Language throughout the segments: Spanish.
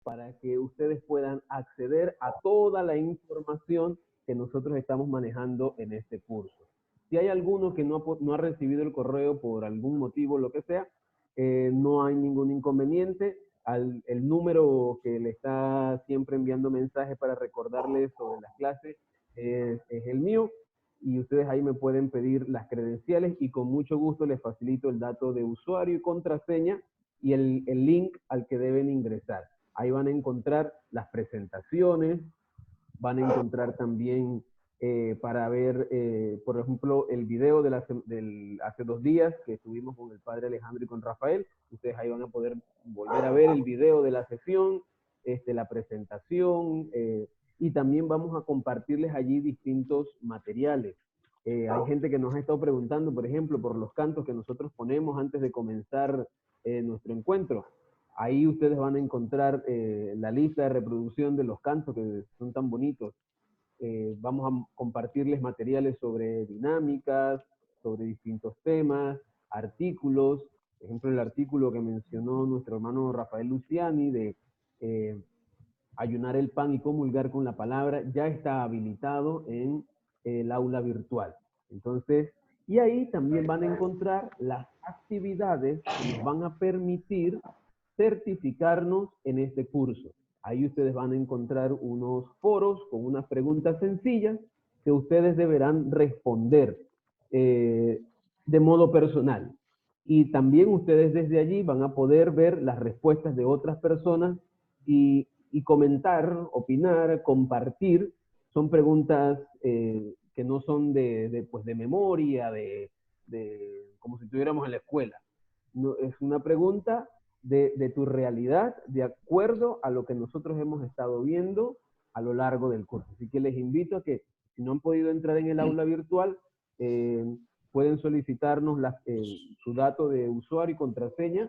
para que ustedes puedan acceder a toda la información que nosotros estamos manejando en este curso. Si hay alguno que no ha recibido el correo por algún motivo, lo que sea, no hay ningún inconveniente. El número que le está siempre enviando mensajes para recordarles sobre las clases es el mío, y ustedes ahí me pueden pedir las credenciales y con mucho gusto les facilito el dato de usuario y contraseña y el link al que deben ingresar. Ahí van a encontrar las presentaciones, van a encontrar también para ver, por ejemplo, el video hace 2 días que estuvimos con el padre Alejandro y con Rafael. Ustedes ahí van a poder volver a ver el video de la sesión, la presentación, y también vamos a compartirles allí distintos materiales. Hay gente que nos ha estado preguntando, por ejemplo, por los cantos que nosotros ponemos antes de comenzar nuestro encuentro. Ahí ustedes van a encontrar la lista de reproducción de los cantos que son tan bonitos. Vamos a compartirles materiales sobre dinámicas, sobre distintos temas, artículos. Por ejemplo, el artículo que mencionó nuestro hermano Rafael Luciani de ayunar el pan y comulgar con la palabra, ya está habilitado en el aula virtual. Entonces, y ahí también van a encontrar las actividades que nos van a permitir certificarnos en este curso. Ahí ustedes van a encontrar unos foros con unas preguntas sencillas que ustedes deberán responder de modo personal. Y también ustedes desde allí van a poder ver las respuestas de otras personas y comentar, opinar, compartir. Son preguntas que no son de memoria, como si estuviéramos en la escuela. No, es una pregunta de tu realidad, de acuerdo a lo que nosotros hemos estado viendo a lo largo del curso. Así que les invito a que, si no han podido entrar en el aula virtual, pueden solicitarnos su dato de usuario y contraseña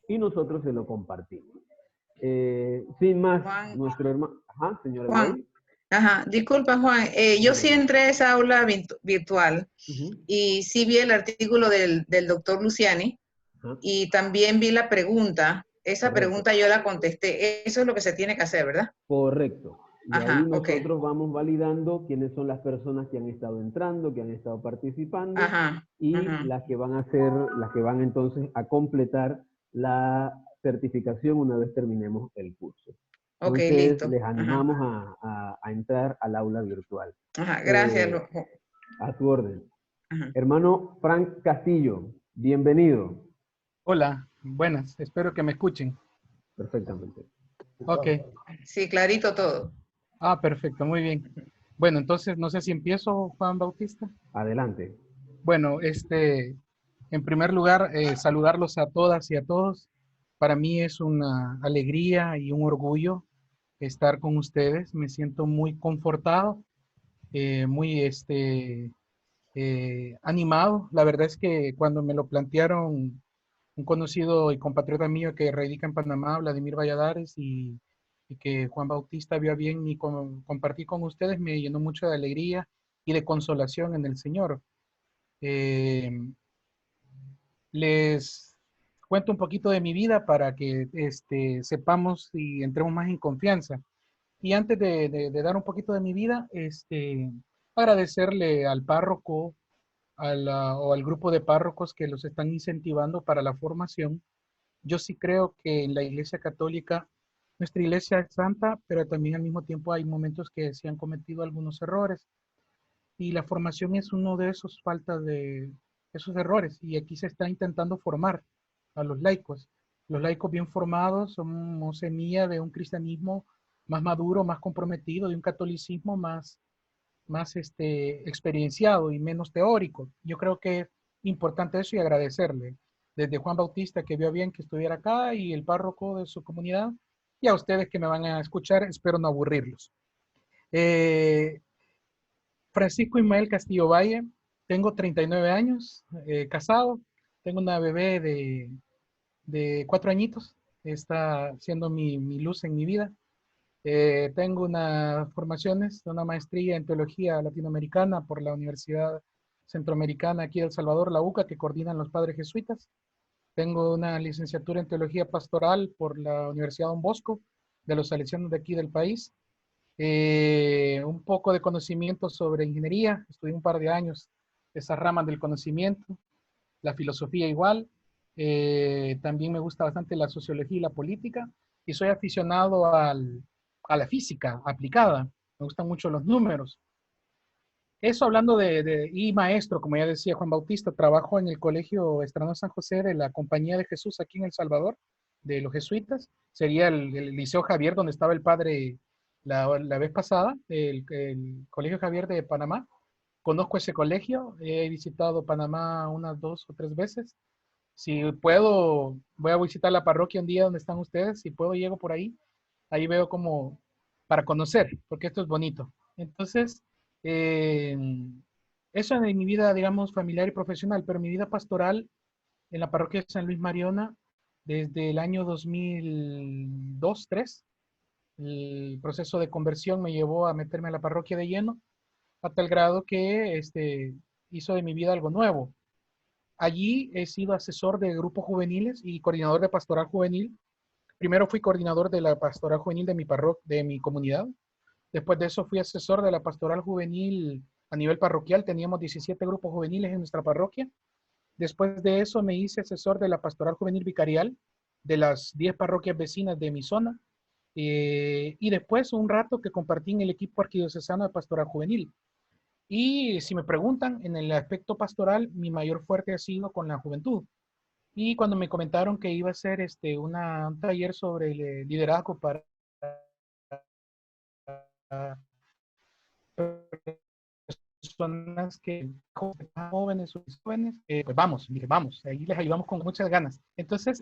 y nosotros se lo compartimos. Sin más, Juan, nuestro hermano... Ajá, señora Juan, Abigail. ajá, disculpa Juan, yo sí entré a esa aula virtual y sí vi el artículo del doctor Luciani y también vi la pregunta. Esa pregunta yo la contesté. Eso es lo que se tiene que hacer, ¿verdad? Correcto. Y ahí Ajá, nosotros vamos validando quiénes son las personas que han estado entrando, que han estado participando, y las que van a ser, las que van entonces a completar la certificación una vez terminemos el curso. Entonces, listo. les animamos a entrar al aula virtual. Ajá, gracias. A su orden. Hermano Frank Castillo, bienvenido. Hola, buenas, espero que me escuchen. Perfectamente. Ok. Sí, clarito todo. Ah, perfecto, muy bien. Bueno, entonces no sé si empiezo, Juan Bautista. Adelante. Bueno, en primer lugar, saludarlos a todas y a todos. Para mí es una alegría y un orgullo estar con ustedes. Me siento muy confortado, muy animado. La verdad es que cuando me lo plantearon un conocido y compatriota mío que radica en Panamá, Vladimir Valladares, y que Juan Bautista vio a bien y compartir con ustedes, me llenó mucho de alegría y de consolación en el Señor. Eh, Les cuento un poquito de mi vida para que sepamos y entremos más en confianza. Y antes de dar un poquito de mi vida, agradecerle al párroco o al grupo de párrocos que los están incentivando para la formación. Yo sí creo que en la Iglesia Católica, nuestra Iglesia es santa, pero también al mismo tiempo hay momentos que se han cometido algunos errores. Y la formación es uno de esos faltas de esos errores. Y aquí se está intentando formar a los laicos. Los laicos bien formados somos semilla de un cristianismo más maduro, más comprometido, de un catolicismo más experienciado y menos teórico. Yo creo que es importante eso y agradecerle. Desde Juan Bautista, que vio bien que estuviera acá, y el párroco de su comunidad, y a ustedes que me van a escuchar, espero no aburrirlos. Francisco Ismael Castillo Valle, tengo 39 años, casado, tengo una bebé de 4 añitos, está siendo mi luz en mi vida. Tengo unas formaciones, una maestría en teología latinoamericana por la Universidad Centroamericana aquí de El Salvador, la UCA, que coordinan los padres jesuitas. Tengo una licenciatura en teología pastoral por la Universidad Don Bosco, de los salesianos de aquí del país. Un poco de conocimiento sobre ingeniería, estudié un par de años esas ramas del conocimiento, la filosofía igual. También me gusta bastante la sociología y la política, y soy aficionado a la física aplicada. Me gustan mucho los números. Eso hablando y maestro, como ya decía Juan Bautista, trabajo en el Colegio Estrano San José de la Compañía de Jesús aquí en El Salvador, de los jesuitas. Sería el Liceo Javier, donde estaba el padre la vez pasada, el Colegio Javier de Panamá. Conozco ese colegio, he visitado Panamá unas 2 o 3 veces. Si puedo, voy a visitar la parroquia un día donde están ustedes. Si puedo, llego por ahí. Ahí veo como para conocer, porque esto es bonito. Entonces, eh, eso en mi vida, digamos, familiar y profesional, pero mi vida pastoral en la parroquia de San Luis Mariona, desde el año 2002-2003, el proceso de conversión me llevó a meterme a la parroquia de lleno, a tal grado que hizo de mi vida algo nuevo. Allí he sido asesor de grupos juveniles y coordinador de pastoral juvenil. Primero fui coordinador de la pastoral juvenil de mi parroquia, de mi comunidad. Después de eso fui asesor de la pastoral juvenil a nivel parroquial. Teníamos 17 grupos juveniles en nuestra parroquia. Después de eso me hice asesor de la pastoral juvenil vicarial de las 10 parroquias vecinas de mi zona. Y después un rato que compartí en el equipo arquidiocesano de pastoral juvenil. Y si me preguntan, en el aspecto pastoral, mi mayor fuerte ha sido con la juventud. Y cuando me comentaron que iba a ser un taller sobre el liderazgo para personas que jóvenes o jóvenes, pues vamos, mire, vamos, ahí les ayudamos con muchas ganas. Entonces,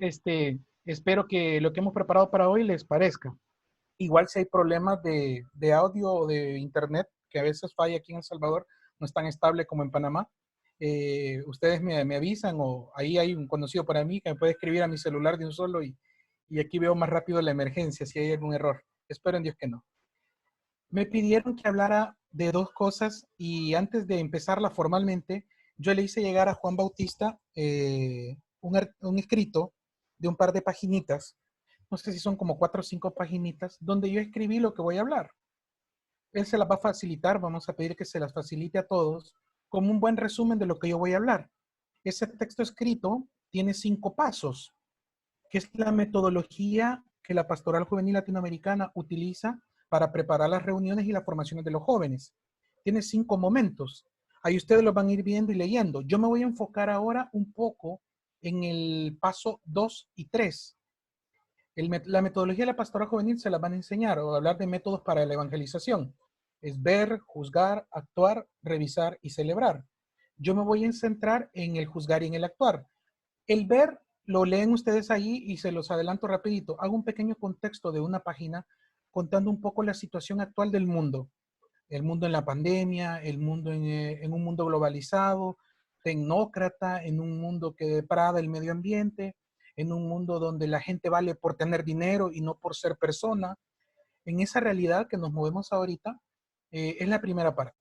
espero que lo que hemos preparado para hoy les parezca. Igual si hay problemas de audio o de internet, que a veces falla aquí en El Salvador, no es tan estable como en Panamá, ustedes me avisan, o ahí hay un conocido para mí que me puede escribir a mi celular de un solo y aquí veo más rápido la emergencia si hay algún error. Espero en Dios que no. Me pidieron que hablara de 2 cosas y antes de empezarla formalmente, yo le hice llegar a Juan Bautista un escrito de un par de paginitas, no sé si son como 4 o 5 paginitas, donde yo escribí lo que voy a hablar. Él se las va a facilitar, vamos a pedir que se las facilite a todos, como un buen resumen de lo que yo voy a hablar. Ese texto escrito tiene 5 pasos, que es la metodología que la Pastoral Juvenil Latinoamericana utiliza para preparar las reuniones y las formaciones de los jóvenes. Tiene 5 momentos. Ahí ustedes los van a ir viendo y leyendo. Yo me voy a enfocar ahora un poco en el paso 2 y 3. La metodología de la pastoral juvenil se la van a enseñar o hablar de métodos para la evangelización. Es ver, juzgar, actuar, revisar y celebrar. Yo me voy a centrar en el juzgar y en el actuar. El ver lo leen ustedes ahí y se los adelanto rapidito. Hago un pequeño contexto de una página contando un poco la situación actual del mundo. El mundo en la pandemia, el mundo en un mundo globalizado, tecnócrata, en un mundo que deprada el medio ambiente, en un mundo donde la gente vale por tener dinero y no por ser persona. En esa realidad que nos movemos ahorita, es la primera parte.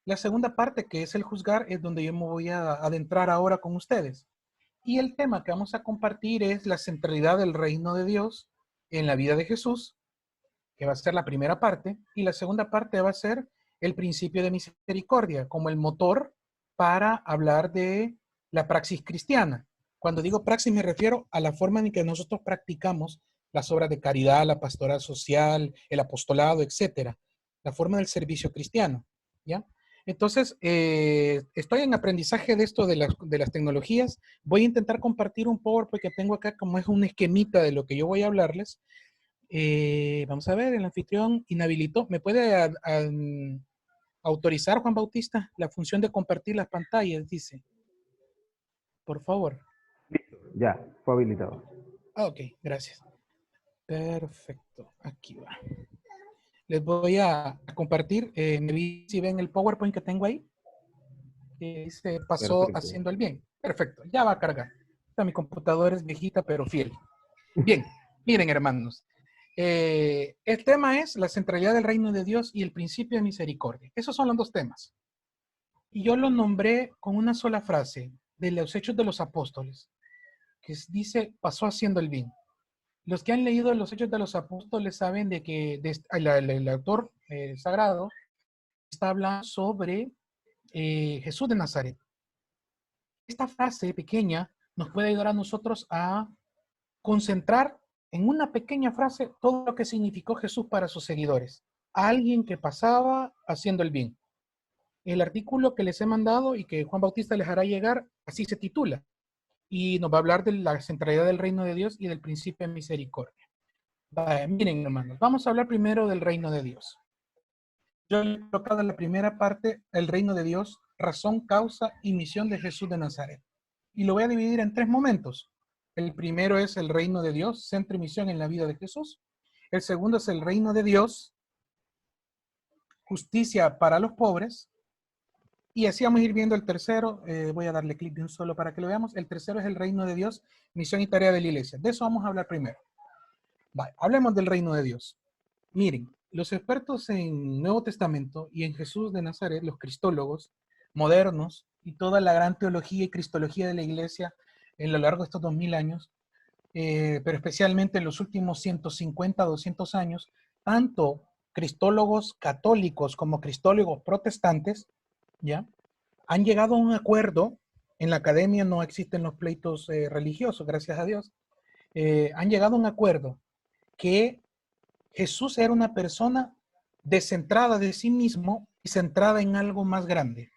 La segunda parte, que es el juzgar, es donde yo me voy a adentrar ahora con ustedes. Y el tema que vamos a compartir es la centralidad del reino de Dios en la vida de Jesús, que va a ser la primera parte, y la segunda parte va a ser el principio de misericordia, como el motor para hablar de la praxis cristiana. Cuando digo praxis me refiero a la forma en que nosotros practicamos las obras de caridad, la pastoral social, el apostolado, etcétera, la forma del servicio cristiano, ¿ya? Entonces, estoy en aprendizaje de esto de las tecnologías. Voy a intentar compartir un PowerPoint que tengo acá, como es un esquemita de lo que yo voy a hablarles. Vamos a ver, el anfitrión inhabilitó. ¿Me puede autorizar, Juan Bautista, la función de compartir las pantallas? Dice. Por favor. Listo, ya, fue habilitado. Ok, gracias. Perfecto, aquí va. Les voy a compartir, me vi si ven el PowerPoint que tengo ahí, que se pasó Perfecto. haciendo el bien. Perfecto, ya va a cargar. Mi computadora es viejita pero fiel. Bien, miren hermanos, el tema es la centralidad del reino de Dios y el principio de misericordia. Esos son los 2 temas. Y yo lo nombré con una sola frase de los Hechos de los Apóstoles, que dice, pasó haciendo el bien. Los que han leído los Hechos de los Apóstoles saben de que el autor sagrado está hablando sobre Jesús de Nazaret. Esta frase pequeña nos puede ayudar a nosotros a concentrar en una pequeña frase todo lo que significó Jesús para sus seguidores. A alguien que pasaba haciendo el bien. El artículo que les he mandado y que Juan Bautista les hará llegar, así se titula. Y nos va a hablar de la centralidad del reino de Dios y del principio de misericordia. Miren, hermanos, vamos a hablar primero del reino de Dios. Yo he colocado en la primera parte el reino de Dios, razón, causa y misión de Jesús de Nazaret. Y lo voy a dividir en 3 momentos. El primero es el reino de Dios, centro y misión en la vida de Jesús. El segundo es el reino de Dios, justicia para los pobres. Y así vamos a ir viendo el tercero. Voy a darle clic de un solo para que lo veamos. El tercero es el reino de Dios, misión y tarea de la iglesia. De eso vamos a hablar primero. Vale, hablemos del reino de Dios. Miren, los expertos en Nuevo Testamento y en Jesús de Nazaret, los cristólogos modernos y toda la gran teología y cristología de la iglesia en lo largo de estos 2000 años, pero especialmente en los últimos 150, 200 años, tanto cristólogos católicos como cristólogos protestantes, ¿ya? Han llegado a un acuerdo. En la academia no existen los pleitos religiosos, gracias a Dios. Han llegado a un acuerdo que Jesús era una persona descentrada de sí mismo y centrada en algo más grande.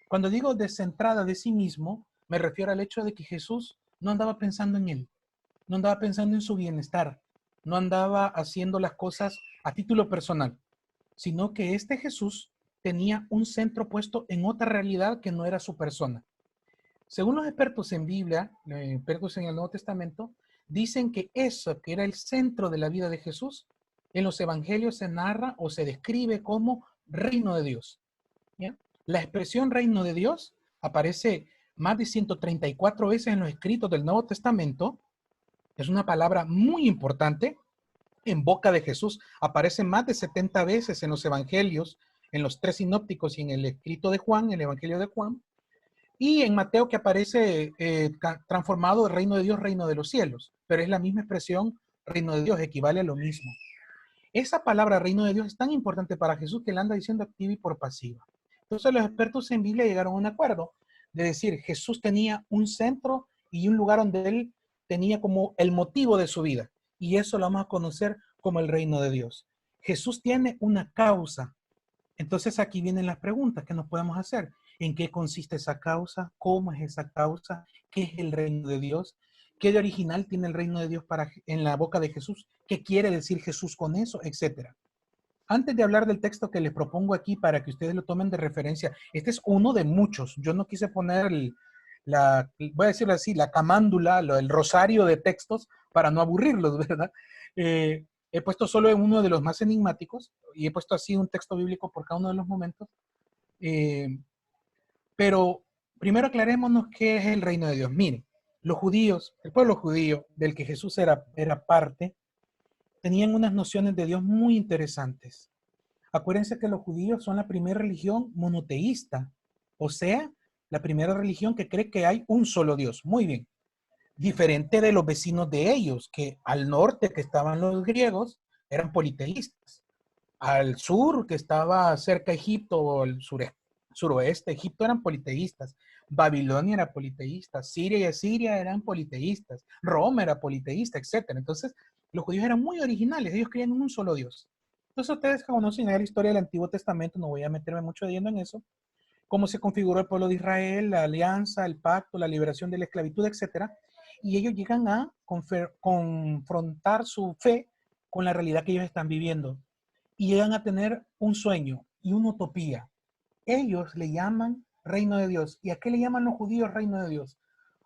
Cuando digo descentrada de sí mismo, me refiero al hecho de que Jesús no andaba pensando en él, no andaba pensando en su bienestar, no andaba haciendo las cosas a título personal, sino que este Jesús tenía un centro puesto en otra realidad que no era su persona. Según los expertos en Biblia, expertos en el Nuevo Testamento, dicen que eso que era el centro de la vida de Jesús, en los evangelios se narra o se describe como reino de Dios. ¿Ya? La expresión reino de Dios aparece más de 134 veces en los escritos del Nuevo Testamento. Es una palabra muy importante. En boca de Jesús aparece más de 70 veces en los evangelios, en los 3 sinópticos y en el escrito de Juan, el evangelio de Juan. Y en Mateo que aparece transformado de reino de Dios, reino de los cielos. Pero es la misma expresión, reino de Dios, equivale a lo mismo. Esa palabra reino de Dios es tan importante para Jesús que la anda diciendo activa y por pasiva. Entonces los expertos en Biblia llegaron a un acuerdo de decir Jesús tenía un centro y un lugar donde él tenía como el motivo de su vida. Y eso lo vamos a conocer como el reino de Dios. Jesús tiene una causa. Entonces aquí vienen las preguntas que nos podemos hacer. ¿En qué consiste esa causa? ¿Cómo es esa causa? ¿Qué es el reino de Dios? ¿Qué de original tiene el reino de Dios en la boca de Jesús? ¿Qué quiere decir Jesús con eso? Etcétera. Antes de hablar del texto que les propongo aquí para que ustedes lo tomen de referencia, este es uno de muchos. Yo no quise poner voy a decirlo así, la camándula, el rosario de textos para no aburrirlos, ¿verdad? He puesto solo en uno de los más enigmáticos y he puesto así un texto bíblico por cada uno de los momentos. Pero primero aclarémonos qué es el reino de Dios. Miren, los judíos, el pueblo judío del que Jesús era parte, tenían unas nociones de Dios muy interesantes. Acuérdense que los judíos son la primera religión monoteísta, o sea, la primera religión que cree que hay un solo Dios. Muy bien. Diferente de los vecinos de ellos, que al norte, que estaban los griegos, eran politeístas. Al sur, que estaba cerca de Egipto, o el suroeste de Egipto, eran politeístas. Babilonia era politeísta, Siria y Asiria eran politeístas, Roma era politeísta, etc. Entonces, los judíos eran muy originales, ellos creían en un solo Dios. Entonces, ustedes conocen la historia del Antiguo Testamento, no voy a meterme mucho yendo en eso, cómo se configuró el pueblo de Israel, la alianza, el pacto, la liberación de la esclavitud, etc. Y ellos llegan a confrontar su fe con la realidad que ellos están viviendo. Y llegan a tener un sueño y una utopía. Ellos le llaman reino de Dios. ¿Y a qué le llaman los judíos reino de Dios?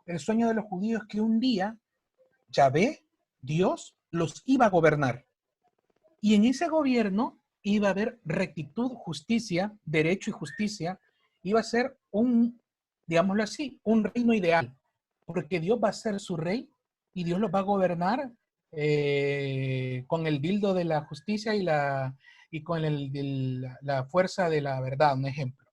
El sueño de los judíos es que un día Yahvé, Dios, los iba a gobernar. Y en ese gobierno iba a haber rectitud, justicia, derecho y justicia. Iba a ser digámoslo así, un reino ideal. Porque Dios va a ser su rey y Dios los va a gobernar con el dildo de la justicia y con la fuerza de la verdad, un ejemplo.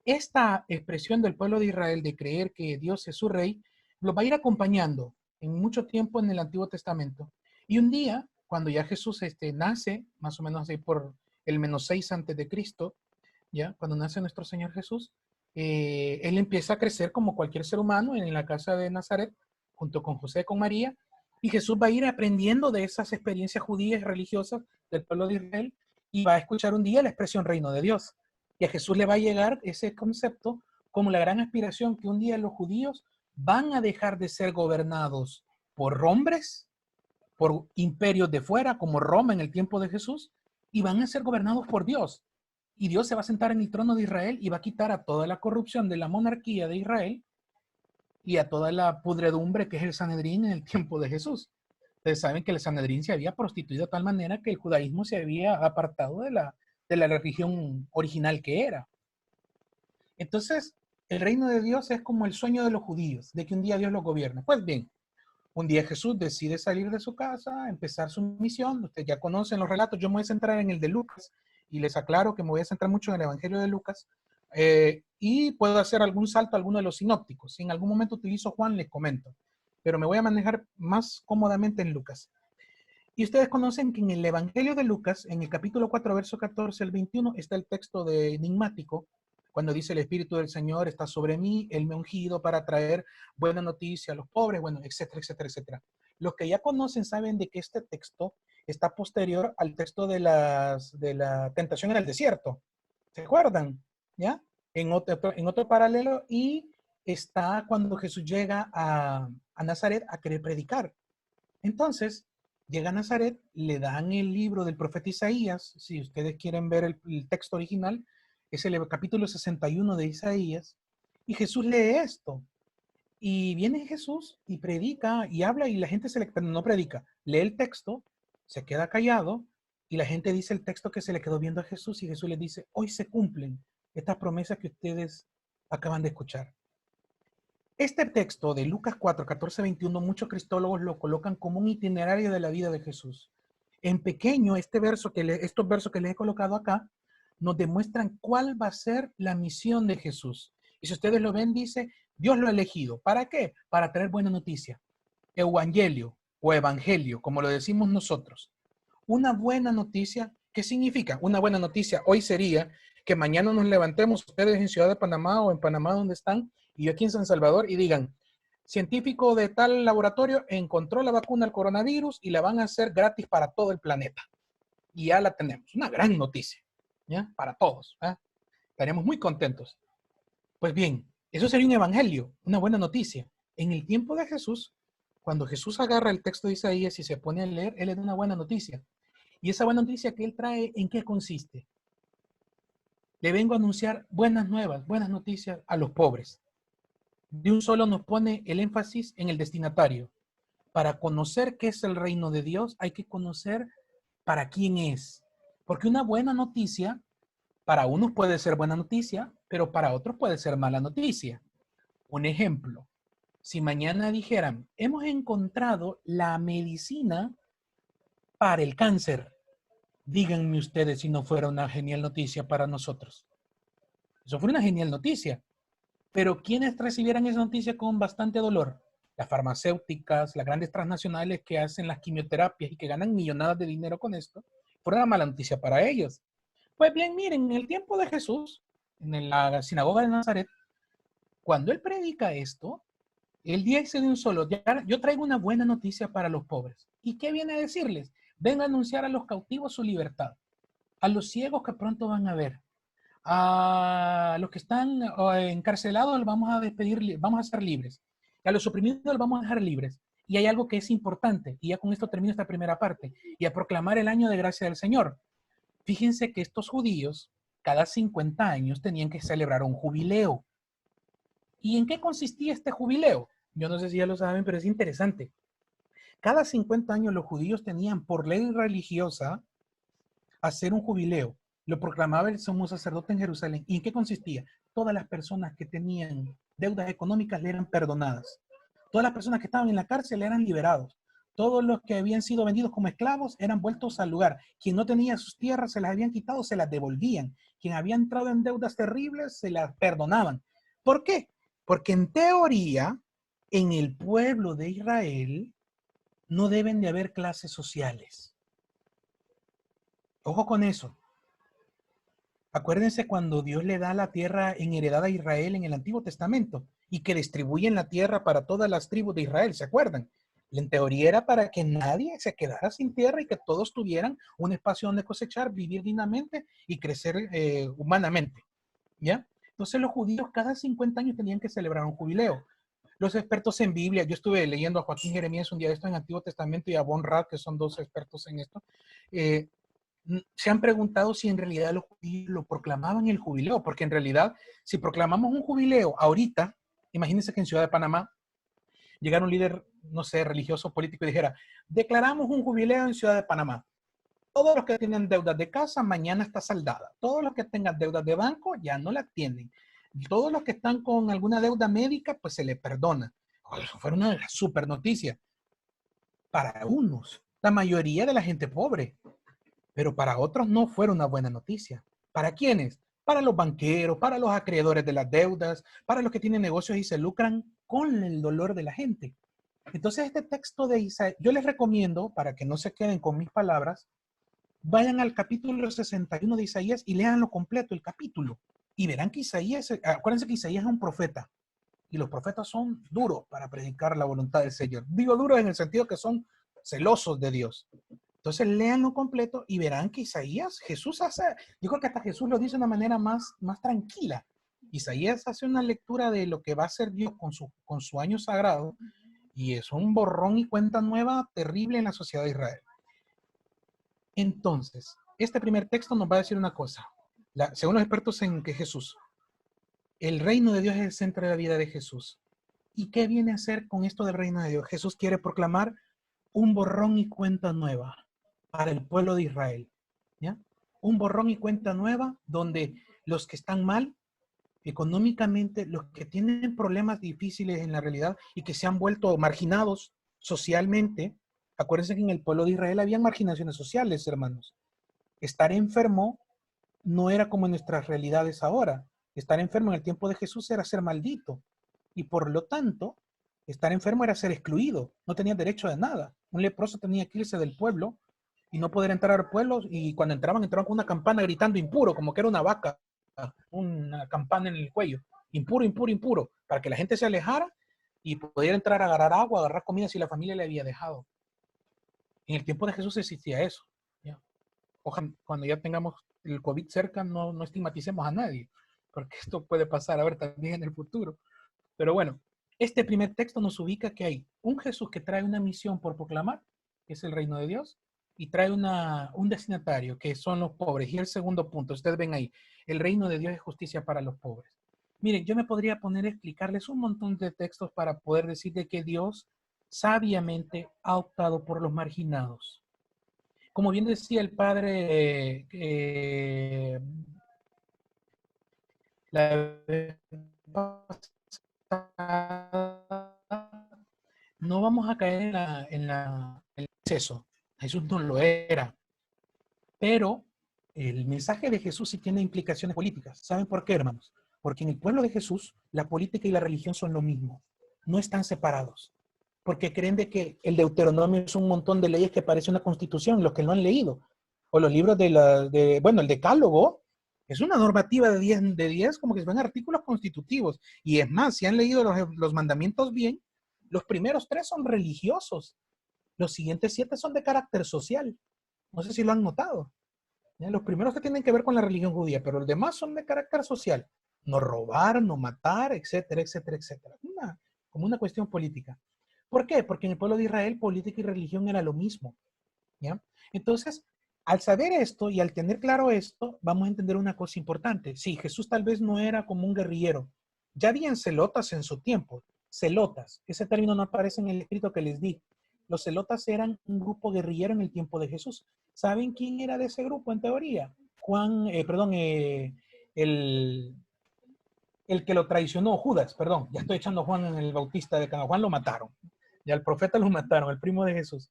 Esta expresión del pueblo de Israel de creer que Dios es su rey, lo va a ir acompañando en mucho tiempo en el Antiguo Testamento. Y un día, cuando ya Jesús nace, más o menos ahí por el -6 antes de Cristo, ya, cuando nace nuestro Señor Jesús, él empieza a crecer como cualquier ser humano en la casa de Nazaret, junto con José, con María, y Jesús va a ir aprendiendo de esas experiencias judías y religiosas del pueblo de Israel, y va a escuchar un día la expresión reino de Dios. Y a Jesús le va a llegar ese concepto como la gran aspiración que un día los judíos van a dejar de ser gobernados por hombres, por imperios de fuera, como Roma en el tiempo de Jesús, y van a ser gobernados por Dios. Y Dios se va a sentar en el trono de Israel y va a quitar a toda la corrupción de la monarquía de Israel y a toda la pudredumbre que es el Sanedrín en el tiempo de Jesús. Ustedes saben que el Sanedrín se había prostituido de tal manera que el judaísmo se había apartado de la religión original que era. Entonces, el reino de Dios es como el sueño de los judíos, de que un día Dios los gobierne. Pues bien, un día Jesús decide salir de su casa, empezar su misión. Ustedes ya conocen los relatos. Yo me voy a centrar en el de Lucas y les aclaro que me voy a centrar mucho en el Evangelio de Lucas y puedo hacer algún salto a alguno de los sinópticos. Si en algún momento utilizo Juan, les comento. Pero me voy a manejar más cómodamente en Lucas. Y ustedes conocen que en el Evangelio de Lucas, en el capítulo 4, verso 14 al 21, está el texto de enigmático, cuando dice el Espíritu del Señor está sobre mí, Él me ha ungido para traer buena noticia a los pobres, bueno, etcétera, etcétera, etcétera. Los que ya conocen saben de que este texto está posterior al texto de la tentación en el desierto. ¿Se acuerdan? ¿Ya? En otro paralelo, y está cuando Jesús llega a Nazaret a querer predicar. Entonces, llega a Nazaret, le dan el libro del profeta Isaías. Si ustedes quieren ver el texto original, es el capítulo 61 de Isaías, y Jesús lee esto. Y viene Jesús y predica y habla, y la gente no predica, lee el texto, se queda callado, y la gente dice el texto que se le quedó viendo a Jesús, y Jesús les dice, hoy se cumplen estas promesas que ustedes acaban de escuchar. Este texto de Lucas 4, 14, 21, muchos cristólogos lo colocan como un itinerario de la vida de Jesús. En pequeño, estos versos que les he colocado acá nos demuestran cuál va a ser la misión de Jesús. Y si ustedes lo ven, dice, Dios lo ha elegido. ¿Para qué? Para traer buena noticia. Evangelio o evangelio, como lo decimos nosotros. Una buena noticia, ¿qué significa? Una buena noticia hoy sería que mañana nos levantemos, ustedes en Ciudad de Panamá o en Panamá donde están, y yo aquí en San Salvador, y digan, científico de tal laboratorio encontró la vacuna al coronavirus y la van a hacer gratis para todo el planeta. Y ya la tenemos. Una gran noticia, ¿ya? Para todos. Estaríamos muy contentos. Pues bien, eso sería un evangelio, una buena noticia. En el tiempo de Jesús, cuando Jesús agarra el texto de Isaías y se pone a leer, él le da una buena noticia. Y esa buena noticia que él trae, ¿en qué consiste? Le vengo a anunciar buenas nuevas, buenas noticias a los pobres. De un solo nos pone el énfasis en el destinatario. Para conocer qué es el reino de Dios, hay que conocer para quién es. Porque una buena noticia, para unos puede ser buena noticia, pero para otros puede ser mala noticia. Un ejemplo, si mañana dijeran, hemos encontrado la medicina para el cáncer, díganme ustedes si no fuera una genial noticia para nosotros. Eso fue una genial noticia. Pero ¿quiénes recibieran esa noticia con bastante dolor? Las farmacéuticas, las grandes transnacionales que hacen las quimioterapias y que ganan millonadas de dinero con esto, fue una mala noticia para ellos. Pues bien, miren, en el tiempo de Jesús, en la sinagoga de Nazaret, cuando él predica esto, él dice de un solo, yo traigo una buena noticia para los pobres. ¿Y qué viene a decirles? Ven a anunciar a los cautivos su libertad, a los ciegos que pronto van a ver, a los que están encarcelados los vamos a despedir, vamos a ser libres, a los oprimidos los vamos a dejar libres. Y hay algo que es importante, y ya con esto termino esta primera parte, y a proclamar el año de gracia del Señor. Fíjense que estos judíos, cada 50 años tenían que celebrar un jubileo. ¿Y en qué consistía este jubileo? Yo no sé si ya lo saben, pero es interesante. Cada 50 años los judíos tenían por ley religiosa hacer un jubileo. Lo proclamaba el sumo sacerdote en Jerusalén. ¿Y en qué consistía? Todas las personas que tenían deudas económicas le eran perdonadas. Todas las personas que estaban en la cárcel eran liberados. Todos los que habían sido vendidos como esclavos eran vueltos al lugar. Quien no tenía sus tierras se las habían quitado, se las devolvían. Quien había entrado en deudas terribles se las perdonaban. ¿Por qué? Porque en teoría, en el pueblo de Israel, no deben de haber clases sociales. Ojo con eso. Acuérdense cuando Dios le da la tierra en heredad a Israel en el Antiguo Testamento y que distribuyen la tierra para todas las tribus de Israel, ¿se acuerdan? En teoría era para que nadie se quedara sin tierra y que todos tuvieran un espacio donde cosechar, vivir dignamente y crecer humanamente, ¿ya? Entonces los judíos cada 50 años tenían que celebrar un jubileo. Los expertos en Biblia, yo estuve leyendo a Joaquín Jeremías un día de esto en Antiguo Testamento y a Von Rad, que son dos expertos en esto, se han preguntado si en realidad los judíos lo proclamaban el jubileo, porque en realidad si proclamamos un jubileo ahorita, imagínense que en Ciudad de Panamá llegara un líder, no sé, religioso, político y dijera, declaramos un jubileo en Ciudad de Panamá. Todos los que tienen deudas de casa, mañana está saldada. Todos los que tengan deudas de banco, ya no la tienen. Todos los que están con alguna deuda médica, pues se les perdona. Eso fue una super noticia. Para unos, la mayoría de la gente pobre. Pero para otros no fue una buena noticia. ¿Para quiénes? Para los banqueros, para los acreedores de las deudas, para los que tienen negocios y se lucran con el dolor de la gente. Entonces este texto de Isaías, yo les recomiendo, para que no se queden con mis palabras, vayan al capítulo 61 de Isaías y léanlo completo, el capítulo. Y verán que Isaías, acuérdense que Isaías es un profeta. Y los profetas son duros para predicar la voluntad del Señor. Digo duros en el sentido que son celosos de Dios. Entonces léanlo completo y verán que Isaías, Jesús hace, yo creo que hasta Jesús lo dice de una manera más tranquila. Isaías hace una lectura de lo que va a hacer Dios con su año sagrado y es un borrón y cuenta nueva terrible en la sociedad de Israel. Entonces, este primer texto nos va a decir una cosa. Según los expertos en que Jesús, el reino de Dios es el centro de la vida de Jesús. ¿Y qué viene a hacer con esto del reino de Dios? Jesús quiere proclamar un borrón y cuenta nueva para el pueblo de Israel, ¿ya? Un borrón y cuenta nueva donde los que están mal económicamente, los que tienen problemas difíciles en la realidad y que se han vuelto marginados socialmente, acuérdense que en el pueblo de Israel había marginaciones sociales, hermanos. Estar enfermo no era como en nuestras realidades ahora. Estar enfermo en el tiempo de Jesús era ser maldito y por lo tanto, estar enfermo era ser excluido, no tenía derecho de nada. Un leproso tenía que irse del pueblo y no poder entrar al pueblo y cuando entraban con una campana gritando impuro, como que era una vaca, una campana en el cuello, impuro, impuro, impuro, para que la gente se alejara y pudiera entrar a agarrar agua, a agarrar comida si la familia le había dejado. En el tiempo de Jesús existía eso. ¿Ya? Ojalá cuando ya tengamos el COVID cerca no estigmaticemos a nadie, porque esto puede pasar a ver también en el futuro. Pero bueno, este primer texto nos ubica que hay un Jesús que trae una misión por proclamar, que es el reino de Dios, y trae un destinatario, que son los pobres. Y el segundo punto, ustedes ven ahí, el reino de Dios es justicia para los pobres. Miren, yo me podría poner a explicarles un montón de textos para poder decir de que Dios sabiamente ha optado por los marginados. Como bien decía el padre, la vez no vamos a caer en el exceso. Jesús no lo era. Pero el mensaje de Jesús sí tiene implicaciones políticas. ¿Saben por qué, hermanos? Porque en el pueblo de Jesús, la política y la religión son lo mismo. No están separados. Porque creen de que el Deuteronomio es un montón de leyes que parece una constitución, los que no han leído. O los libros el Decálogo es una normativa de 10 como que son artículos constitutivos. Y es más, si han leído los mandamientos bien, los primeros 3 son religiosos. Los siguientes 7 son de carácter social. No sé si lo han notado. ¿Ya? Los primeros que tienen que ver con la religión judía, pero los demás son de carácter social. No robar, no matar, etcétera, etcétera, etcétera. Como una cuestión política. ¿Por qué? Porque en el pueblo de Israel política y religión era lo mismo. ¿Ya? Entonces, al saber esto y al tener claro esto, vamos a entender una cosa importante. Sí, Jesús tal vez no era como un guerrillero. Ya habían celotas en su tiempo. Celotas. Ese término no aparece en el escrito que les di. Los celotas eran un grupo guerrillero en el tiempo de Jesús. ¿Saben quién era de ese grupo en teoría? El que lo traicionó, Judas, perdón. Ya estoy echando a Juan en el Bautista de Cana. Juan lo mataron. Ya al profeta lo mataron, el primo de Jesús.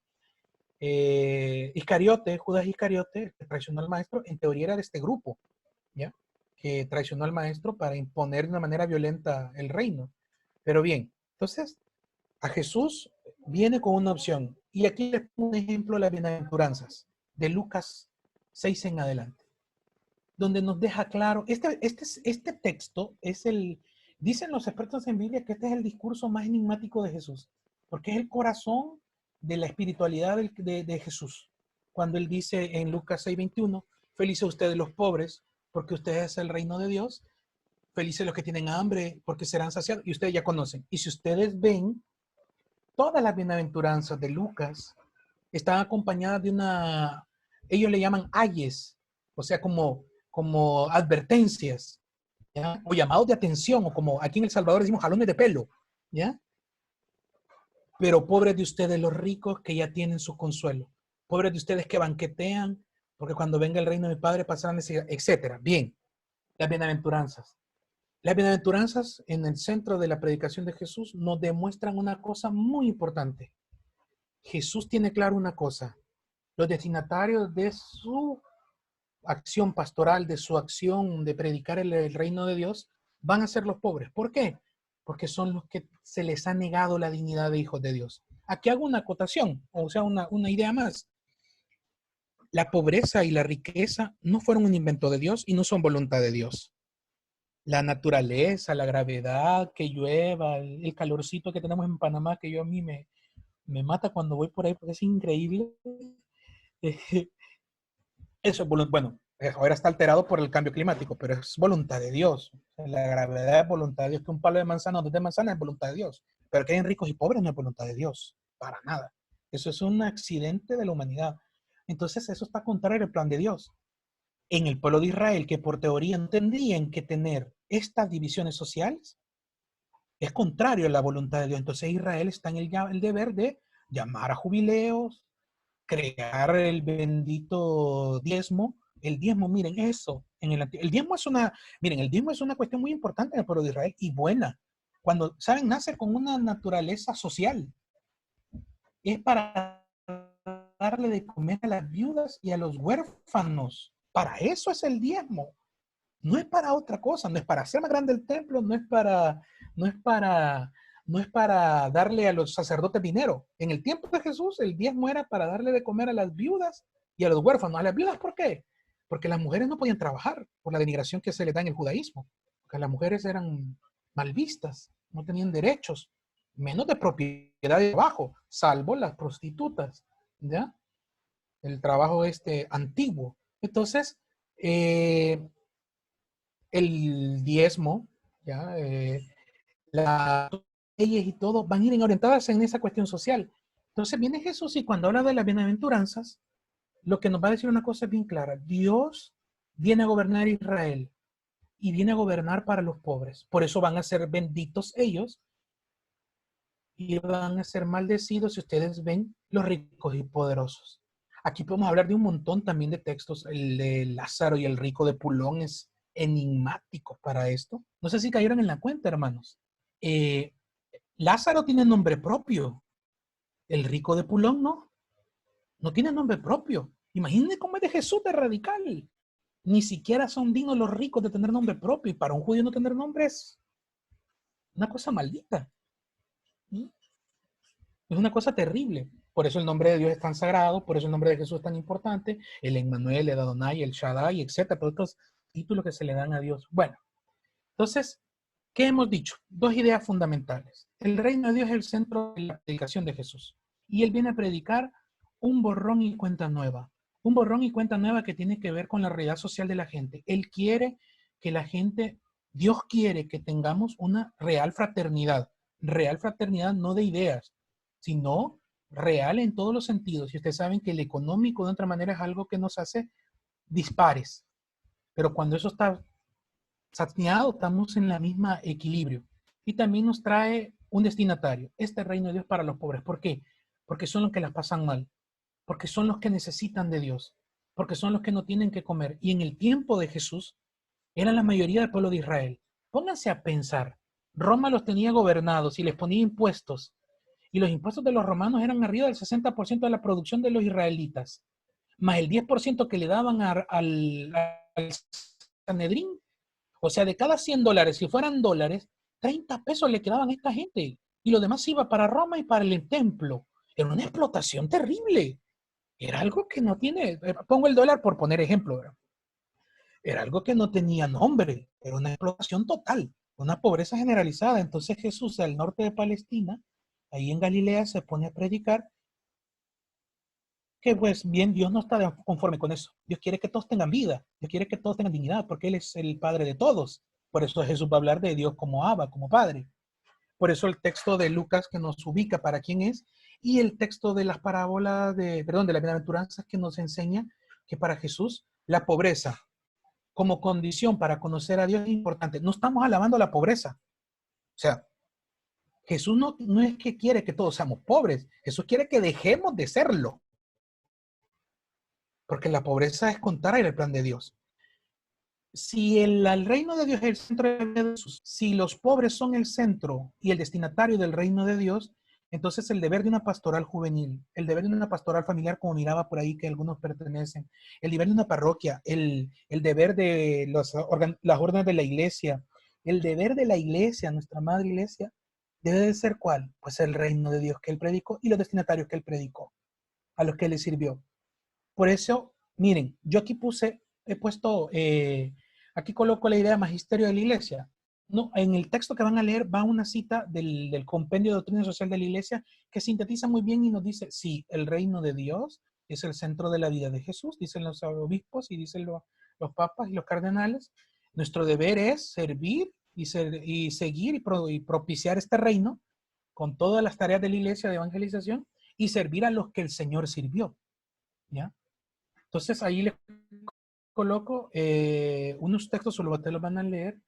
Iscariote, Judas Iscariote, que traicionó al maestro, en teoría era de este grupo, ¿ya? Que traicionó al maestro para imponer de una manera violenta el reino. Pero bien, entonces, a Jesús viene con una opción Y aquí les pongo un ejemplo de las bienaventuranzas, de Lucas 6 en adelante, donde nos deja claro, este texto es dicen los expertos en Biblia que este es el discurso más enigmático de Jesús, porque es el corazón de la espiritualidad de Jesús. Cuando él dice en Lucas 6:21, felices ustedes los pobres, porque ustedes es el reino de Dios, felices los que tienen hambre, porque serán saciados, y ustedes ya conocen. Y si ustedes ven, todas las bienaventuranzas de Lucas están acompañadas de ellos le llaman ayes, o sea, como advertencias, ¿ya? O llamados de atención, o como aquí en El Salvador decimos jalones de pelo, ¿ya? Pero pobres de ustedes los ricos que ya tienen su consuelo, pobres de ustedes que banquetean, porque cuando venga el reino de mi Padre pasarán necesidad, etc. Bien, las bienaventuranzas. Las bienaventuranzas en el centro de la predicación de Jesús nos demuestran una cosa muy importante. Jesús tiene claro una cosa: los destinatarios de su acción pastoral, de su acción de predicar el reino de Dios, van a ser los pobres. ¿Por qué? Porque son los que se les ha negado la dignidad de hijos de Dios. Aquí hago una acotación, o sea, una idea más. La pobreza y la riqueza no fueron un invento de Dios y no son voluntad de Dios. La naturaleza, la gravedad, que llueva, el calorcito que tenemos en Panamá, que yo a mí me mata cuando voy por ahí porque es increíble. Eso es bueno, ahora está alterado por el cambio climático, pero es voluntad de Dios. La gravedad es voluntad de Dios. Que un palo de manzana o dos de manzana es voluntad de Dios. Pero que hayan ricos y pobres no es voluntad de Dios. Para nada. Eso es un accidente de la humanidad. Entonces eso está contrario al plan de Dios. En el pueblo de Israel, que por teoría no tendrían que tener estas divisiones sociales, es contrario a la voluntad de Dios. Entonces Israel está en el deber de llamar a jubileos, crear el bendito diezmo. El diezmo, miren, eso. El diezmo es una cuestión muy importante en el pueblo de Israel y buena. Cuando, ¿saben? Nace con una naturaleza social. Es para darle de comer a las viudas y a los huérfanos. Para eso es el diezmo. No es para otra cosa, no es para hacer más grande el templo, no es para darle a los sacerdotes dinero. En el tiempo de Jesús, el diezmo era para darle de comer a las viudas y a los huérfanos. ¿A las viudas por qué? Porque las mujeres no podían trabajar por la denigración que se le da en el judaísmo. Porque las mujeres eran mal vistas, no tenían derechos, menos de propiedad de trabajo, salvo las prostitutas, ¿ya? El trabajo antiguo. Entonces, el diezmo, ¿ya? Las leyes y todo van a ir orientadas en esa cuestión social. Entonces viene Jesús y cuando habla de las bienaventuranzas, lo que nos va a decir una cosa bien clara: Dios viene a gobernar Israel y viene a gobernar para los pobres. Por eso van a ser benditos ellos y van a ser maldecidos si ustedes ven los ricos y poderosos. Aquí podemos hablar de un montón también de textos. El de Lázaro y el rico de Pulón es enigmático para esto. No sé si cayeron en la cuenta, hermanos. Lázaro tiene nombre propio. El rico de Pulón no tiene nombre propio. Imagínense cómo es de Jesús de radical. Ni siquiera son dignos los ricos de tener nombre propio. Y para un judío no tener nombre es una cosa maldita. Es una cosa terrible. Por eso el nombre de Dios es tan sagrado, por eso el nombre de Jesús es tan importante. El Emmanuel, el Adonai, el Shaddai, etc. Todos estos títulos que se le dan a Dios. Bueno, entonces, ¿qué hemos dicho? Dos ideas fundamentales. El reino de Dios es el centro de la predicación de Jesús. Y Él viene a predicar un borrón y cuenta nueva. Un borrón y cuenta nueva que tiene que ver con la realidad social de la gente. Él quiere que la gente, Dios quiere que tengamos una real fraternidad. Real fraternidad no de ideas, sino real en todos los sentidos. Y ustedes saben que el económico de otra manera es algo que nos hace dispares. Pero cuando eso está saneado, estamos en la misma equilibrio. Y también nos trae un destinatario, este reino de Dios para los pobres. ¿Por qué? Porque son los que las pasan mal, porque son los que necesitan de Dios, porque son los que no tienen que comer. Y en el tiempo de Jesús, eran la mayoría del pueblo de Israel. Pónganse a pensar, Roma los tenía gobernados y les ponía impuestos, y los impuestos de los romanos eran arriba del 60% de la producción de los israelitas, más el 10% que le daban al Sanedrín. O sea, de cada $100, si fueran dólares, 30 pesos le quedaban a esta gente. Y lo demás iba para Roma y para el templo. era una explotación terrible. Era algo que no tiene, pongo el dólar por poner ejemplo, ¿verdad? Era algo que no tenía nombre, era una explotación total, una pobreza generalizada. Entonces Jesús al norte de Palestina, ahí en Galilea, se pone a predicar que pues bien, Dios no está conforme con eso. Dios quiere que todos tengan vida, Dios quiere que todos tengan dignidad, porque Él es el Padre de todos. Por eso Jesús va a hablar de Dios como Abba, como Padre. Por eso el texto de Lucas que nos ubica para quién es, y el texto de las parábolas de las bienaventuranzas que nos enseña que para Jesús la pobreza como condición para conocer a Dios es importante. No estamos alabando la pobreza. O sea, Jesús no es que quiere que todos seamos pobres, Jesús quiere que dejemos de serlo. Porque la pobreza es contraria al plan de Dios. Si el reino de Dios es el centro de la vida de Jesús, si los pobres son el centro y el destinatario del reino de Dios, entonces el deber de una pastoral juvenil, el deber de una pastoral familiar, como miraba por ahí que algunos pertenecen, el deber de una parroquia, el deber de las órdenes de la iglesia, el deber de la iglesia, nuestra madre iglesia, debe de ser ¿cuál? Pues el reino de Dios que él predicó y los destinatarios que él predicó, a los que le sirvió. Por eso, miren, yo aquí he puesto, aquí coloco la idea de magisterio de la iglesia. No, en el texto que van a leer va una cita del compendio de doctrina social de la iglesia que sintetiza muy bien y nos dice, sí, el reino de Dios es el centro de la vida de Jesús, dicen los obispos y dicen los papas y los cardenales. Nuestro deber es servir y seguir y propiciar este reino con todas las tareas de la iglesia de evangelización y servir a los que el Señor sirvió, ¿ya? Entonces ahí les coloco unos textos, solo ustedes los van a leer.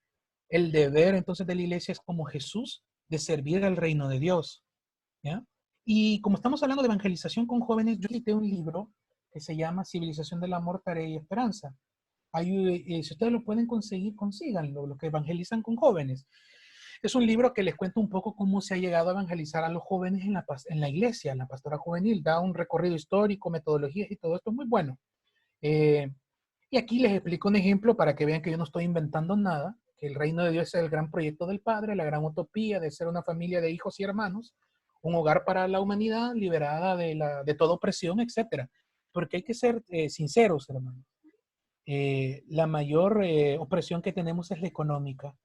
El deber entonces de la iglesia es como Jesús de servir al reino de Dios, ¿ya? Y como estamos hablando de evangelización con jóvenes, yo edité un libro que se llama Civilización del Amor, Tarea y Esperanza. Ahí, si ustedes lo pueden conseguir, consíganlo, los que evangelizan con jóvenes. Es un libro que les cuenta un poco cómo se ha llegado a evangelizar a los jóvenes en la iglesia, en la pastora juvenil. Da un recorrido histórico, metodologías y todo esto muy bueno. Y aquí les explico un ejemplo para que vean que yo no estoy inventando nada, que el reino de Dios es el gran proyecto del Padre, la gran utopía de ser una familia de hijos y hermanos, un hogar para la humanidad liberada de toda opresión, etc. Porque hay que ser sinceros, hermanos. La mayor opresión que tenemos es la económica.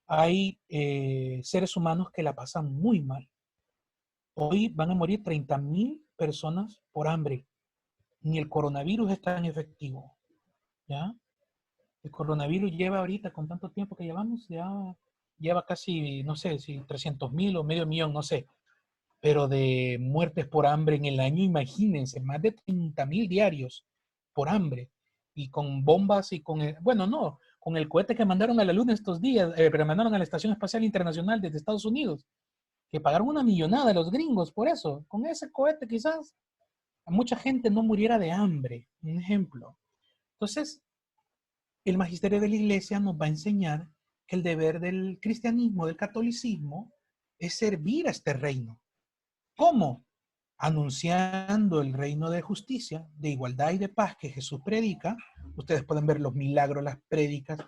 Hay seres humanos que la pasan muy mal. Hoy van a morir 30.000 personas por hambre. Ni el coronavirus es tan efectivo, ¿ya? El coronavirus lleva ahorita, con tanto tiempo que llevamos, ya lleva casi, no sé, si 300.000 o medio millón, no sé. Pero de muertes por hambre en el año, imagínense, más de 30.000 diarios por hambre. Y con bombas y con, bueno, no, con el cohete que mandaron a la Luna estos días, pero mandaron a la Estación Espacial Internacional desde Estados Unidos, que pagaron una millonada a los gringos por eso. Con ese cohete quizás mucha gente no muriera de hambre, un ejemplo. Entonces, el magisterio de la iglesia nos va a enseñar que el deber del cristianismo, del catolicismo, es servir a este reino. ¿Cómo? Anunciando el reino de justicia, de igualdad y de paz que Jesús predica. Ustedes pueden ver los milagros, las prédicas,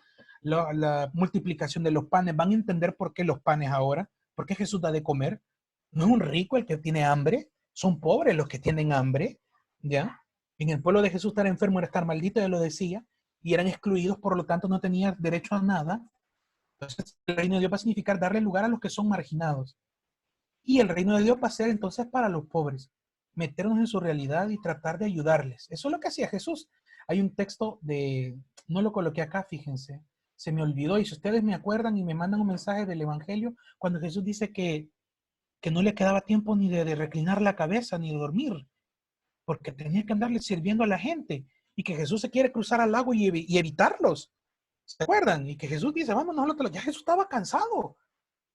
la multiplicación de los panes. Van a entender por qué los panes ahora, por qué Jesús da de comer. No es un rico el que tiene hambre, son pobres los que tienen hambre, ¿ya? En el pueblo de Jesús estar enfermo era estar maldito, ya lo decía, y eran excluidos, por lo tanto no tenían derecho a nada. Entonces el reino de Dios va a significar darle lugar a los que son marginados. Y el reino de Dios va a ser entonces para los pobres, meternos en su realidad y tratar de ayudarles. Eso es lo que hacía Jesús. Hay un texto no lo coloqué acá, fíjense, se me olvidó, y si ustedes me acuerdan y me mandan un mensaje del Evangelio, cuando Jesús dice que no le quedaba tiempo ni de reclinar la cabeza, ni de dormir, porque tenía que andarle sirviendo a la gente, y que Jesús se quiere cruzar al lago y evitarlos. ¿Se acuerdan? Y que Jesús dice, vámonos al otro lado. Ya Jesús estaba cansado.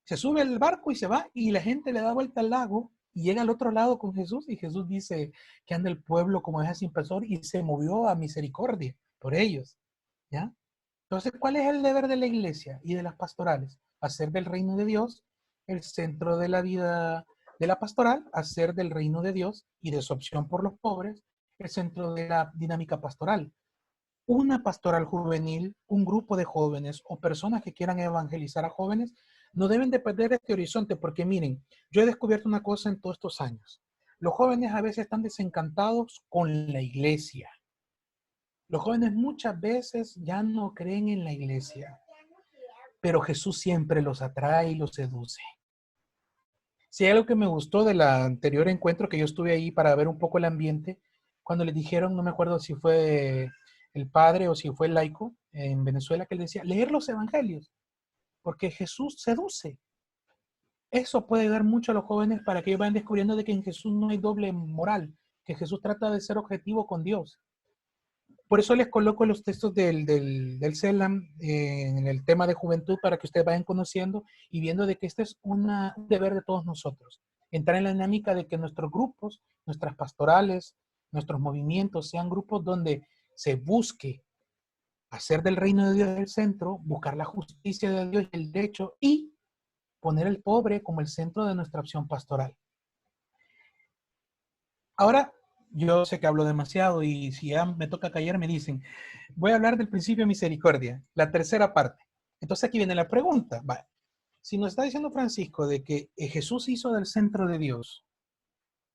Se sube al barco y se va, y la gente le da vuelta al lago y llega al otro lado con Jesús, y Jesús dice que anda el pueblo como deja sin pastor, y se movió a misericordia por ellos, ¿ya? Entonces, ¿cuál es el deber de la iglesia y de las pastorales? Hacer del reino de Dios el centro de la vida de la pastoral, hacer del reino de Dios y de su opción por los pobres el centro de la dinámica pastoral. Una pastoral juvenil, un grupo de jóvenes o personas que quieran evangelizar a jóvenes no deben de perder este horizonte, porque miren, yo he descubierto una cosa en todos estos años. Los jóvenes a veces están desencantados con la iglesia. Los jóvenes muchas veces ya no creen en la iglesia, pero Jesús siempre los atrae y los seduce. Si hay algo que me gustó del anterior encuentro que yo estuve ahí para ver un poco el ambiente, cuando les dijeron, no me acuerdo si fue el padre o si fue el laico en Venezuela, que le decía, leer los evangelios, porque Jesús seduce. Eso puede ayudar mucho a los jóvenes para que ellos vayan descubriendo de que en Jesús no hay doble moral, que Jesús trata de ser objetivo con Dios. Por eso les coloco los textos del CELAM en el tema de juventud para que ustedes vayan conociendo y viendo de que este es un deber de todos nosotros. Entrar en la dinámica de que nuestros grupos, nuestras pastorales, nuestros movimientos sean grupos donde se busque hacer del reino de Dios el centro, buscar la justicia de Dios y el derecho y poner al pobre como el centro de nuestra acción pastoral. Ahora, yo sé que hablo demasiado y si ya me toca callar me dicen, voy a hablar del principio de misericordia, la tercera parte. Entonces aquí viene la pregunta. Va. Si nos está diciendo Francisco de que Jesús hizo del centro de Dios,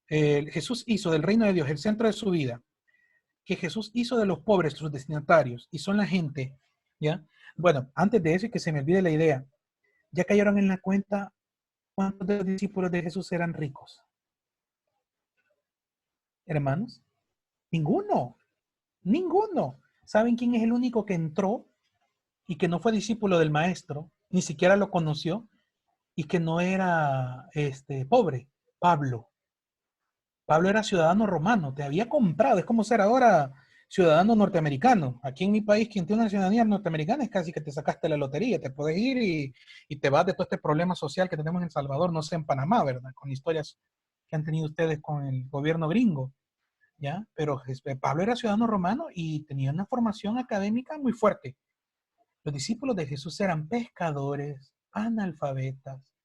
Jesús hizo del reino de Dios el centro de su vida, que Jesús hizo de los pobres sus destinatarios y son la gente, ¿ya? Bueno, antes de eso y que se me olvide la idea, ya cayeron en la cuenta cuántos de los discípulos de Jesús eran ricos. Hermanos, ninguno. Ninguno. ¿Saben quién es el único que entró y que no fue discípulo del maestro, ni siquiera lo conoció y que no era pobre? Pablo. Pablo era ciudadano romano, te había comprado, es como ser ahora ciudadano norteamericano. Aquí en mi país, quien tiene una ciudadanía norteamericana es casi que te sacaste la lotería, te puedes ir y te vas de todo este problema social que tenemos en El Salvador, no sé, en Panamá, ¿verdad? Con historias que han tenido ustedes con el gobierno gringo. ¿Ya? Pero Pablo era ciudadano romano y tenía una formación académica muy fuerte. Los discípulos de Jesús eran pescadores, analfabetas,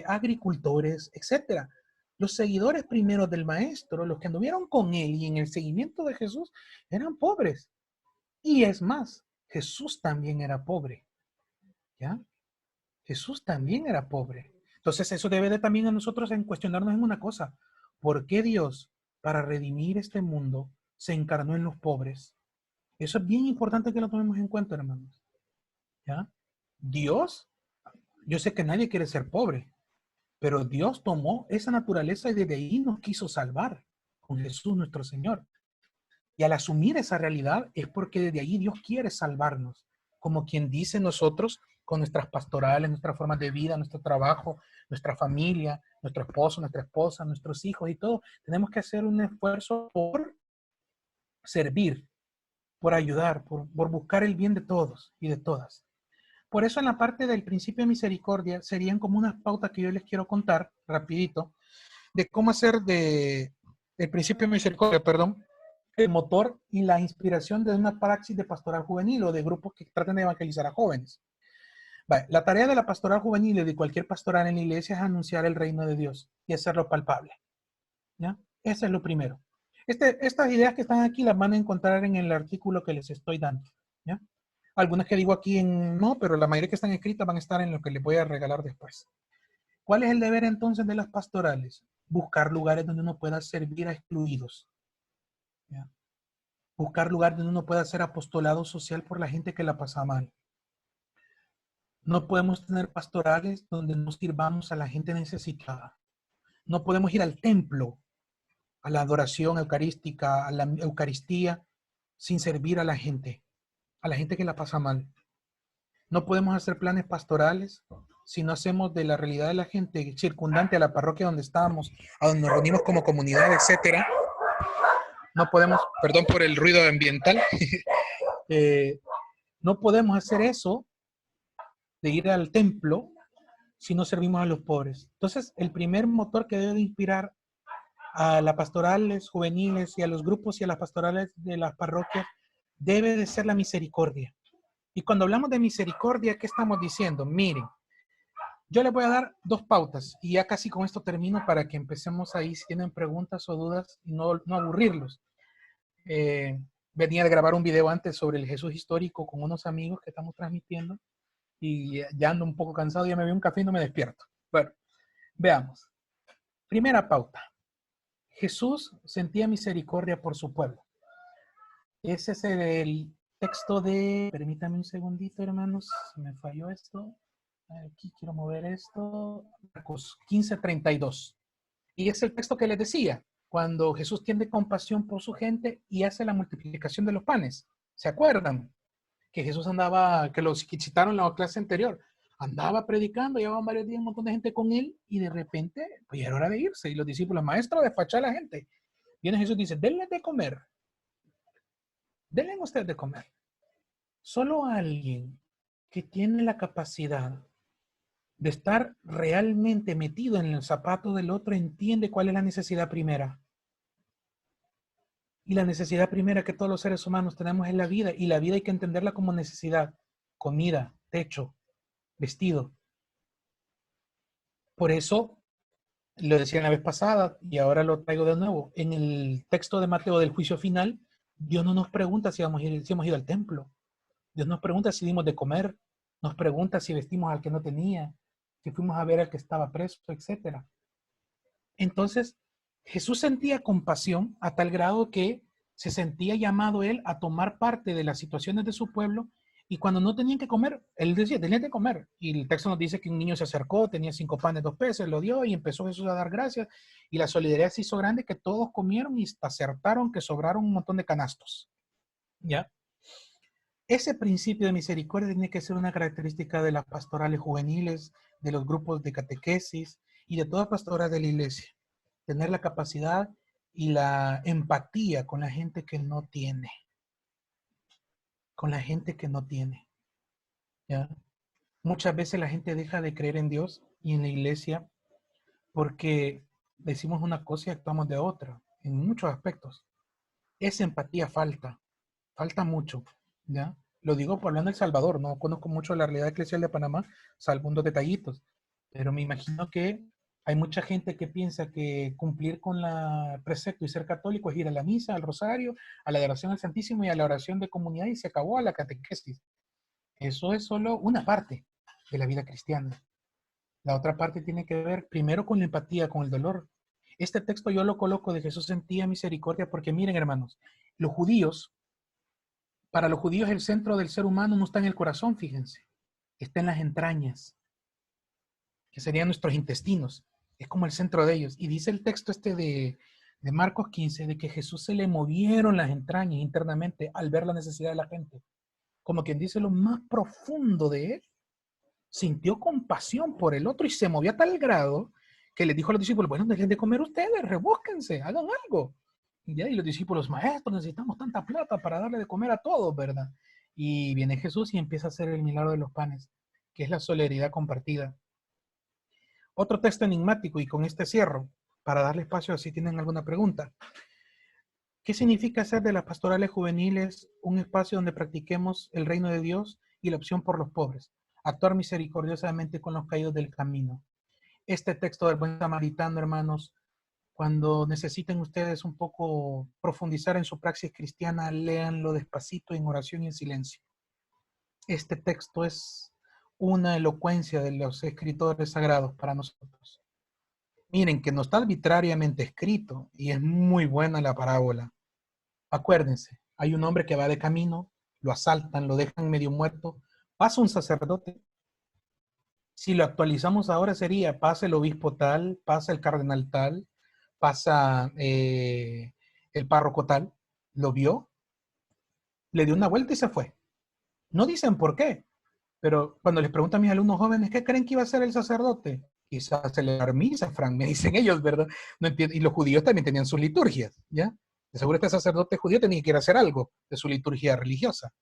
agricultores, etc. Los seguidores primeros del maestro, los que anduvieron con él y en el seguimiento de Jesús, eran pobres. Y es más, Jesús también era pobre. ¿Ya? Jesús también era pobre. Entonces eso debe de también a nosotros en cuestionarnos en una cosa. ¿Por qué Dios, para redimir este mundo, se encarnó en los pobres? Eso es bien importante que lo tomemos en cuenta, hermanos. ¿Ya? Dios, yo sé que nadie quiere ser pobre, pero Dios tomó esa naturaleza y desde ahí nos quiso salvar con Jesús nuestro Señor. Y al asumir esa realidad es porque desde ahí Dios quiere salvarnos. Como quien dice nosotros, con nuestras pastorales, nuestras formas de vida, nuestro trabajo, nuestra familia, nuestro esposo, nuestra esposa, nuestros hijos y todo, tenemos que hacer un esfuerzo por servir, por ayudar, por buscar el bien de todos y de todas. Por eso en la parte del principio de misericordia serían como unas pautas que yo les quiero contar rapidito de cómo hacer del principio de misericordia, perdón, el motor y la inspiración de una praxis de pastoral juvenil o de grupos que traten de evangelizar a jóvenes. Vale, la tarea de la pastoral juvenil y de cualquier pastoral en la iglesia es anunciar el reino de Dios y hacerlo palpable. ¿Ya? Ese es lo primero. Estas ideas que están aquí las van a encontrar en el artículo que les estoy dando. ¿Ya? Algunas que digo aquí no, pero la mayoría que están escritas van a estar en lo que les voy a regalar después. ¿Cuál es el deber entonces de las pastorales? Buscar lugares donde uno pueda servir a excluidos. ¿Ya? Buscar lugares donde uno pueda hacer apostolado social por la gente que la pasa mal. No podemos tener pastorales donde no sirvamos a la gente necesitada. No podemos ir al templo, a la adoración eucarística, a la Eucaristía, sin servir a la gente que la pasa mal. No podemos hacer planes pastorales si no hacemos de la realidad de la gente circundante a la parroquia donde estamos, a donde nos reunimos como comunidad, etcétera. No podemos, perdón por el ruido ambiental, no podemos hacer eso de ir al templo si no servimos a los pobres. Entonces, el primer motor que debe de inspirar a las pastorales juveniles y a los grupos y a las pastorales de las parroquias debe de ser la misericordia. Y cuando hablamos de misericordia, ¿qué estamos diciendo? Miren, yo les voy a dar dos pautas y ya casi con esto termino para que empecemos ahí si tienen preguntas o dudas y no aburrirlos. Venía de grabar un video antes sobre el Jesús histórico con unos amigos que estamos transmitiendo y ya ando un poco cansado, ya me veo un café y no me despierto. Bueno, veamos. Primera pauta. Jesús sentía misericordia por su pueblo. Ese es el texto de, permítame un segundito, hermanos, se me falló esto. Aquí quiero mover esto. Marcos 15:32. Y es el texto que les decía, cuando Jesús tiene compasión por su gente y hace la multiplicación de los panes. ¿Se acuerdan? Que Jesús andaba, que los que citaron la clase anterior, andaba predicando, llevaban varios días un montón de gente con él y de repente, pues ya era hora de irse. Y los discípulos, maestro, despachar a la gente. Viene Jesús y dice, denle de comer. Denle ustedes de comer. Solo alguien que tiene la capacidad de estar realmente metido en el zapato del otro entiende cuál es la necesidad primera. Y la necesidad primera que todos los seres humanos tenemos es la vida. Y la vida hay que entenderla como necesidad. Comida, techo, vestido. Por eso, lo decía la vez pasada y ahora lo traigo de nuevo. En el texto de Mateo del juicio final, Dios no nos pregunta si hemos ido al templo. Dios nos pregunta si dimos de comer. Nos pregunta si vestimos al que no tenía. Si fuimos a ver al que estaba preso, etc. Entonces, Jesús sentía compasión a tal grado que se sentía llamado él a tomar parte de las situaciones de su pueblo y cuando no tenían que comer, él decía, tenían que comer. Y el texto nos dice que un niño se acercó, tenía 5 panes, 2 peces, lo dio y empezó Jesús a dar gracias y la solidaridad se hizo grande que todos comieron y acertaron que sobraron un montón de canastos. ¿Ya? Ese principio de misericordia tiene que ser una característica de las pastorales juveniles, de los grupos de catequesis y de toda pastora de la iglesia. Tener la capacidad y la empatía con la gente que no tiene. Con la gente que no tiene. ¿Ya? Muchas veces la gente deja de creer en Dios y en la iglesia porque decimos una cosa y actuamos de otra, en muchos aspectos. Esa empatía falta mucho, ¿ya? Lo digo por hablando de El Salvador, no conozco mucho la realidad eclesial de Panamá, salvo unos detallitos, pero me imagino que hay mucha gente que piensa que cumplir con el precepto y ser católico es ir a la misa, al rosario, a la adoración al Santísimo y a la oración de comunidad y se acabó a la catequesis. Eso es solo una parte de la vida cristiana. La otra parte tiene que ver primero con la empatía, con el dolor. Este texto yo lo coloco de Jesús sentía misericordia porque miren, hermanos, los judíos, para los judíos el centro del ser humano no está en el corazón, fíjense, está en las entrañas, que serían nuestros intestinos. Es como el centro de ellos. Y dice el texto de Marcos 15 de que Jesús se le movieron las entrañas internamente al ver la necesidad de la gente. Como quien dice lo más profundo de él. Sintió compasión por el otro y se movió a tal grado que le dijo a los discípulos, bueno, dejen de comer ustedes, rebúsquense, hagan algo. ¿Ya? Y los discípulos, maestros, necesitamos tanta plata para darle de comer a todos, ¿verdad? Y viene Jesús y empieza a hacer el milagro de los panes, que es la solidaridad compartida. Otro texto enigmático, y con este cierro, para darle espacio si tienen alguna pregunta. ¿Qué significa hacer de las pastorales juveniles un espacio donde practiquemos el reino de Dios y la opción por los pobres? Actuar misericordiosamente con los caídos del camino. Este texto del buen samaritano, hermanos, cuando necesiten ustedes un poco profundizar en su praxis cristiana, léanlo despacito en oración y en silencio. Este texto es una elocuencia de los escritores sagrados para nosotros. Miren que no está arbitrariamente escrito y es muy buena la parábola. Acuérdense, hay un hombre que va de camino, lo asaltan, lo dejan medio muerto, pasa un sacerdote. Si lo actualizamos ahora sería, pasa el obispo tal, pasa el cardenal tal, pasa el párroco tal, lo vio, le dio una vuelta y se fue. No dicen por qué, pero cuando les pregunto a mis alumnos jóvenes, ¿qué creen que iba a hacer el sacerdote? Quizás celebrar misa, Frank, me dicen ellos, ¿verdad? No entiendo. Y los judíos también tenían sus liturgias, ¿ya? De seguro este sacerdote judío tenía que ir a hacer algo de su liturgia religiosa.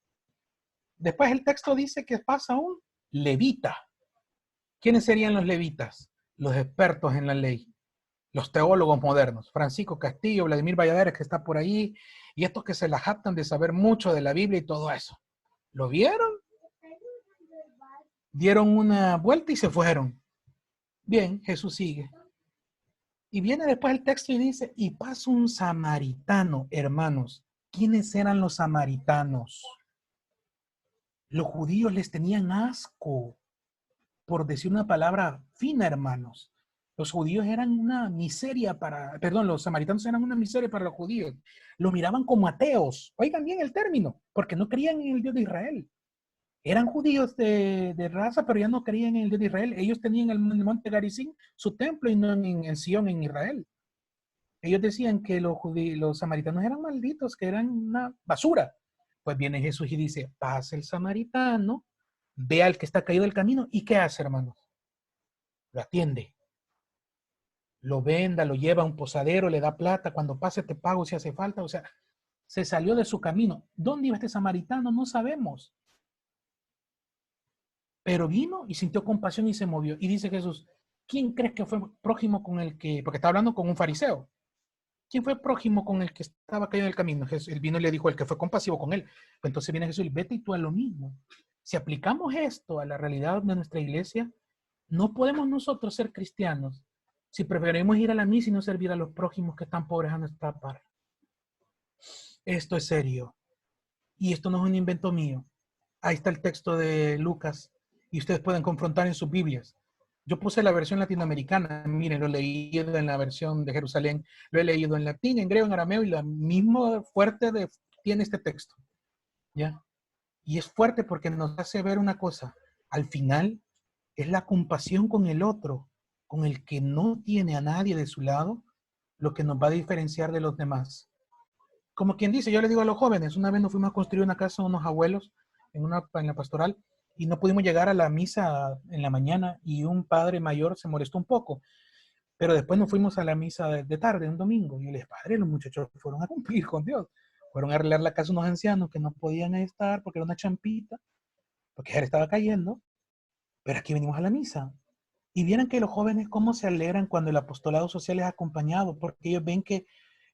Después el texto dice que pasa un levita. ¿Quiénes serían los levitas? Los expertos en la ley, los teólogos modernos, Francisco Castillo, Vladimir Valladares, que está por ahí, y estos que se la jactan de saber mucho de la Biblia y todo eso. ¿Lo vieron? Dieron una vuelta y se fueron. Bien, Jesús sigue. Y viene después el texto y dice, y pasa un samaritano, hermanos. ¿Quiénes eran los samaritanos? Los judíos les tenían asco, por decir una palabra fina, hermanos. Los judíos eran una miseria los samaritanos eran una miseria para los judíos. Lo miraban como ateos. Oigan bien el término, porque no creían en el Dios de Israel. Eran judíos de raza, pero ya no creían en el Dios de Israel. Ellos tenían en el monte Garizim su templo y no en Sion, en Israel. Ellos decían que los samaritanos eran malditos, que eran una basura. Pues viene Jesús y dice, pasa el samaritano, ve al que está caído del camino, ¿y qué hace, hermanos? Lo atiende, lo venda, lo lleva a un posadero, le da plata, cuando pase te pago si hace falta. O sea, se salió de su camino. ¿Dónde iba este samaritano? No sabemos. Pero vino y sintió compasión y se movió. Y dice Jesús, ¿quién crees que fue prójimo con el que, porque está hablando con un fariseo, ¿quién fue prójimo con el que estaba caído en el camino? Él vino y le dijo, el que fue compasivo con él. Pues entonces viene Jesús y vete y tú a lo mismo. Si aplicamos esto a la realidad de nuestra iglesia, no podemos nosotros ser cristianos si preferimos ir a la misa y no servir a los prójimos que están pobres a nuestra par. Esto es serio. Y esto no es un invento mío. Ahí está el texto de Lucas y ustedes pueden confrontar en sus Biblias. Yo puse la versión latinoamericana, miren, lo he leído en la versión de Jerusalén, lo he leído en latín, en griego, en arameo, y la misma fuerte tiene este texto. ¿Ya? Y es fuerte porque nos hace ver una cosa. Al final, es la compasión con el otro, con el que no tiene a nadie de su lado, lo que nos va a diferenciar de los demás. Como quien dice, yo le digo a los jóvenes, una vez nos fuimos a construir una casa a unos abuelos en la pastoral, y no pudimos llegar a la misa en la mañana y un padre mayor se molestó un poco. Pero después nos fuimos a la misa de tarde, un domingo, y yo le dije, padre, los muchachos fueron a cumplir con Dios. Fueron a arreglar la casa unos ancianos que no podían estar porque era una champita, porque ya estaba cayendo, pero aquí venimos a la misa. Y vieran que los jóvenes cómo se alegran cuando el apostolado social es acompañado, porque ellos ven que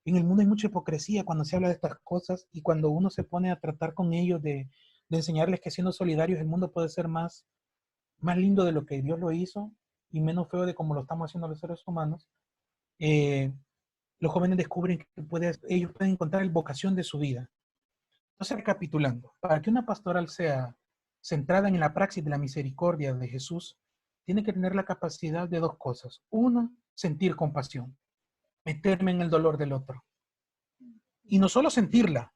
en el mundo hay mucha hipocresía cuando se habla de estas cosas y cuando uno se pone a tratar con ellos de enseñarles que siendo solidarios el mundo puede ser más lindo de lo que Dios lo hizo y menos feo de como lo estamos haciendo los seres humanos, los jóvenes descubren que ellos pueden encontrar la vocación de su vida. Entonces, recapitulando, para que una pastoral sea centrada en la praxis de la misericordia de Jesús, tiene que tener la capacidad de dos cosas. Una, sentir compasión, meterme en el dolor del otro. Y no solo sentirla,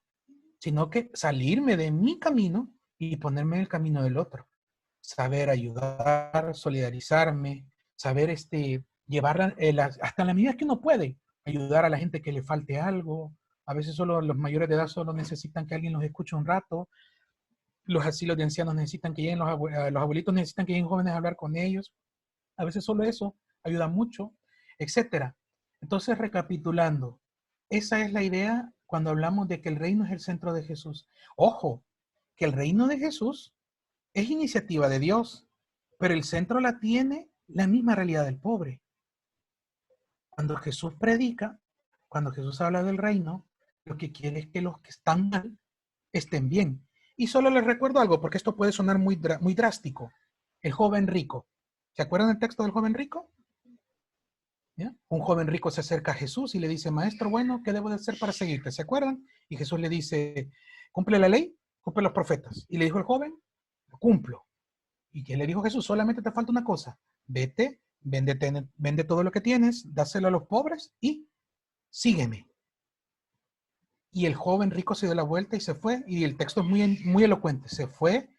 sino que salirme de mi camino y ponerme en el camino del otro. Saber ayudar, solidarizarme, saber llevar hasta la medida que uno puede, ayudar a la gente que le falte algo. A veces solo los mayores de edad solo necesitan que alguien los escuche un rato. Los asilos de ancianos necesitan que lleguen los abuelitos necesitan que lleguen jóvenes a hablar con ellos. A veces solo eso ayuda mucho, etcétera. Entonces, recapitulando, esa es la idea cuando hablamos de que el reino es el centro de Jesús. Ojo, que el reino de Jesús es iniciativa de Dios, pero el centro la tiene la misma realidad del pobre. Cuando Jesús predica, cuando Jesús habla del reino, lo que quiere es que los que están mal estén bien. Y solo les recuerdo algo, porque esto puede sonar muy drástico. El joven rico. ¿Se acuerdan del texto del joven rico? ¿Ya? Un joven rico se acerca a Jesús y le dice, maestro, bueno, ¿qué debo de hacer para seguirte? ¿Se acuerdan? Y Jesús le dice, cumple la ley, cumple los profetas. Y le dijo el joven, lo cumplo. ¿Y qué le dijo Jesús? Solamente te falta una cosa. Vete, vende todo lo que tienes, dáselo a los pobres y sígueme. Y el joven rico se dio la vuelta y se fue. Y el texto es muy elocuente. Se fue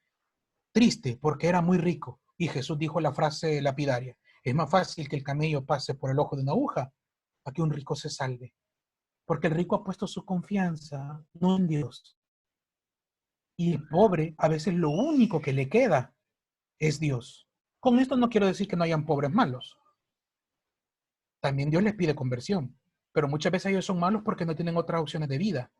triste porque era muy rico. Y Jesús dijo la frase lapidaria. Es más fácil que el camello pase por el ojo de una aguja a que un rico se salve. Porque el rico ha puesto su confianza no en Dios. Y el pobre, a veces lo único que le queda es Dios. Con esto no quiero decir que no hayan pobres malos. También Dios les pide conversión. Pero muchas veces ellos son malos porque no tienen otras opciones de vida.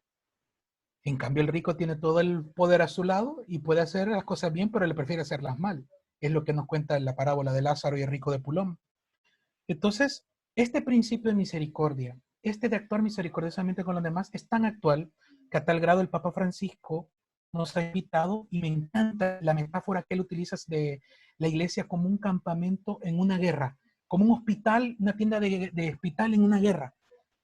En cambio, el rico tiene todo el poder a su lado y puede hacer las cosas bien, pero le prefiere hacerlas mal. Es lo que nos cuenta la parábola de Lázaro y el rico de Pulón. Entonces, este principio de misericordia, de actuar misericordiosamente con los demás, es tan actual que a tal grado el Papa Francisco nos ha invitado, y me encanta la metáfora que él utiliza de la iglesia como un campamento en una guerra, como un hospital, una tienda de hospital en una guerra.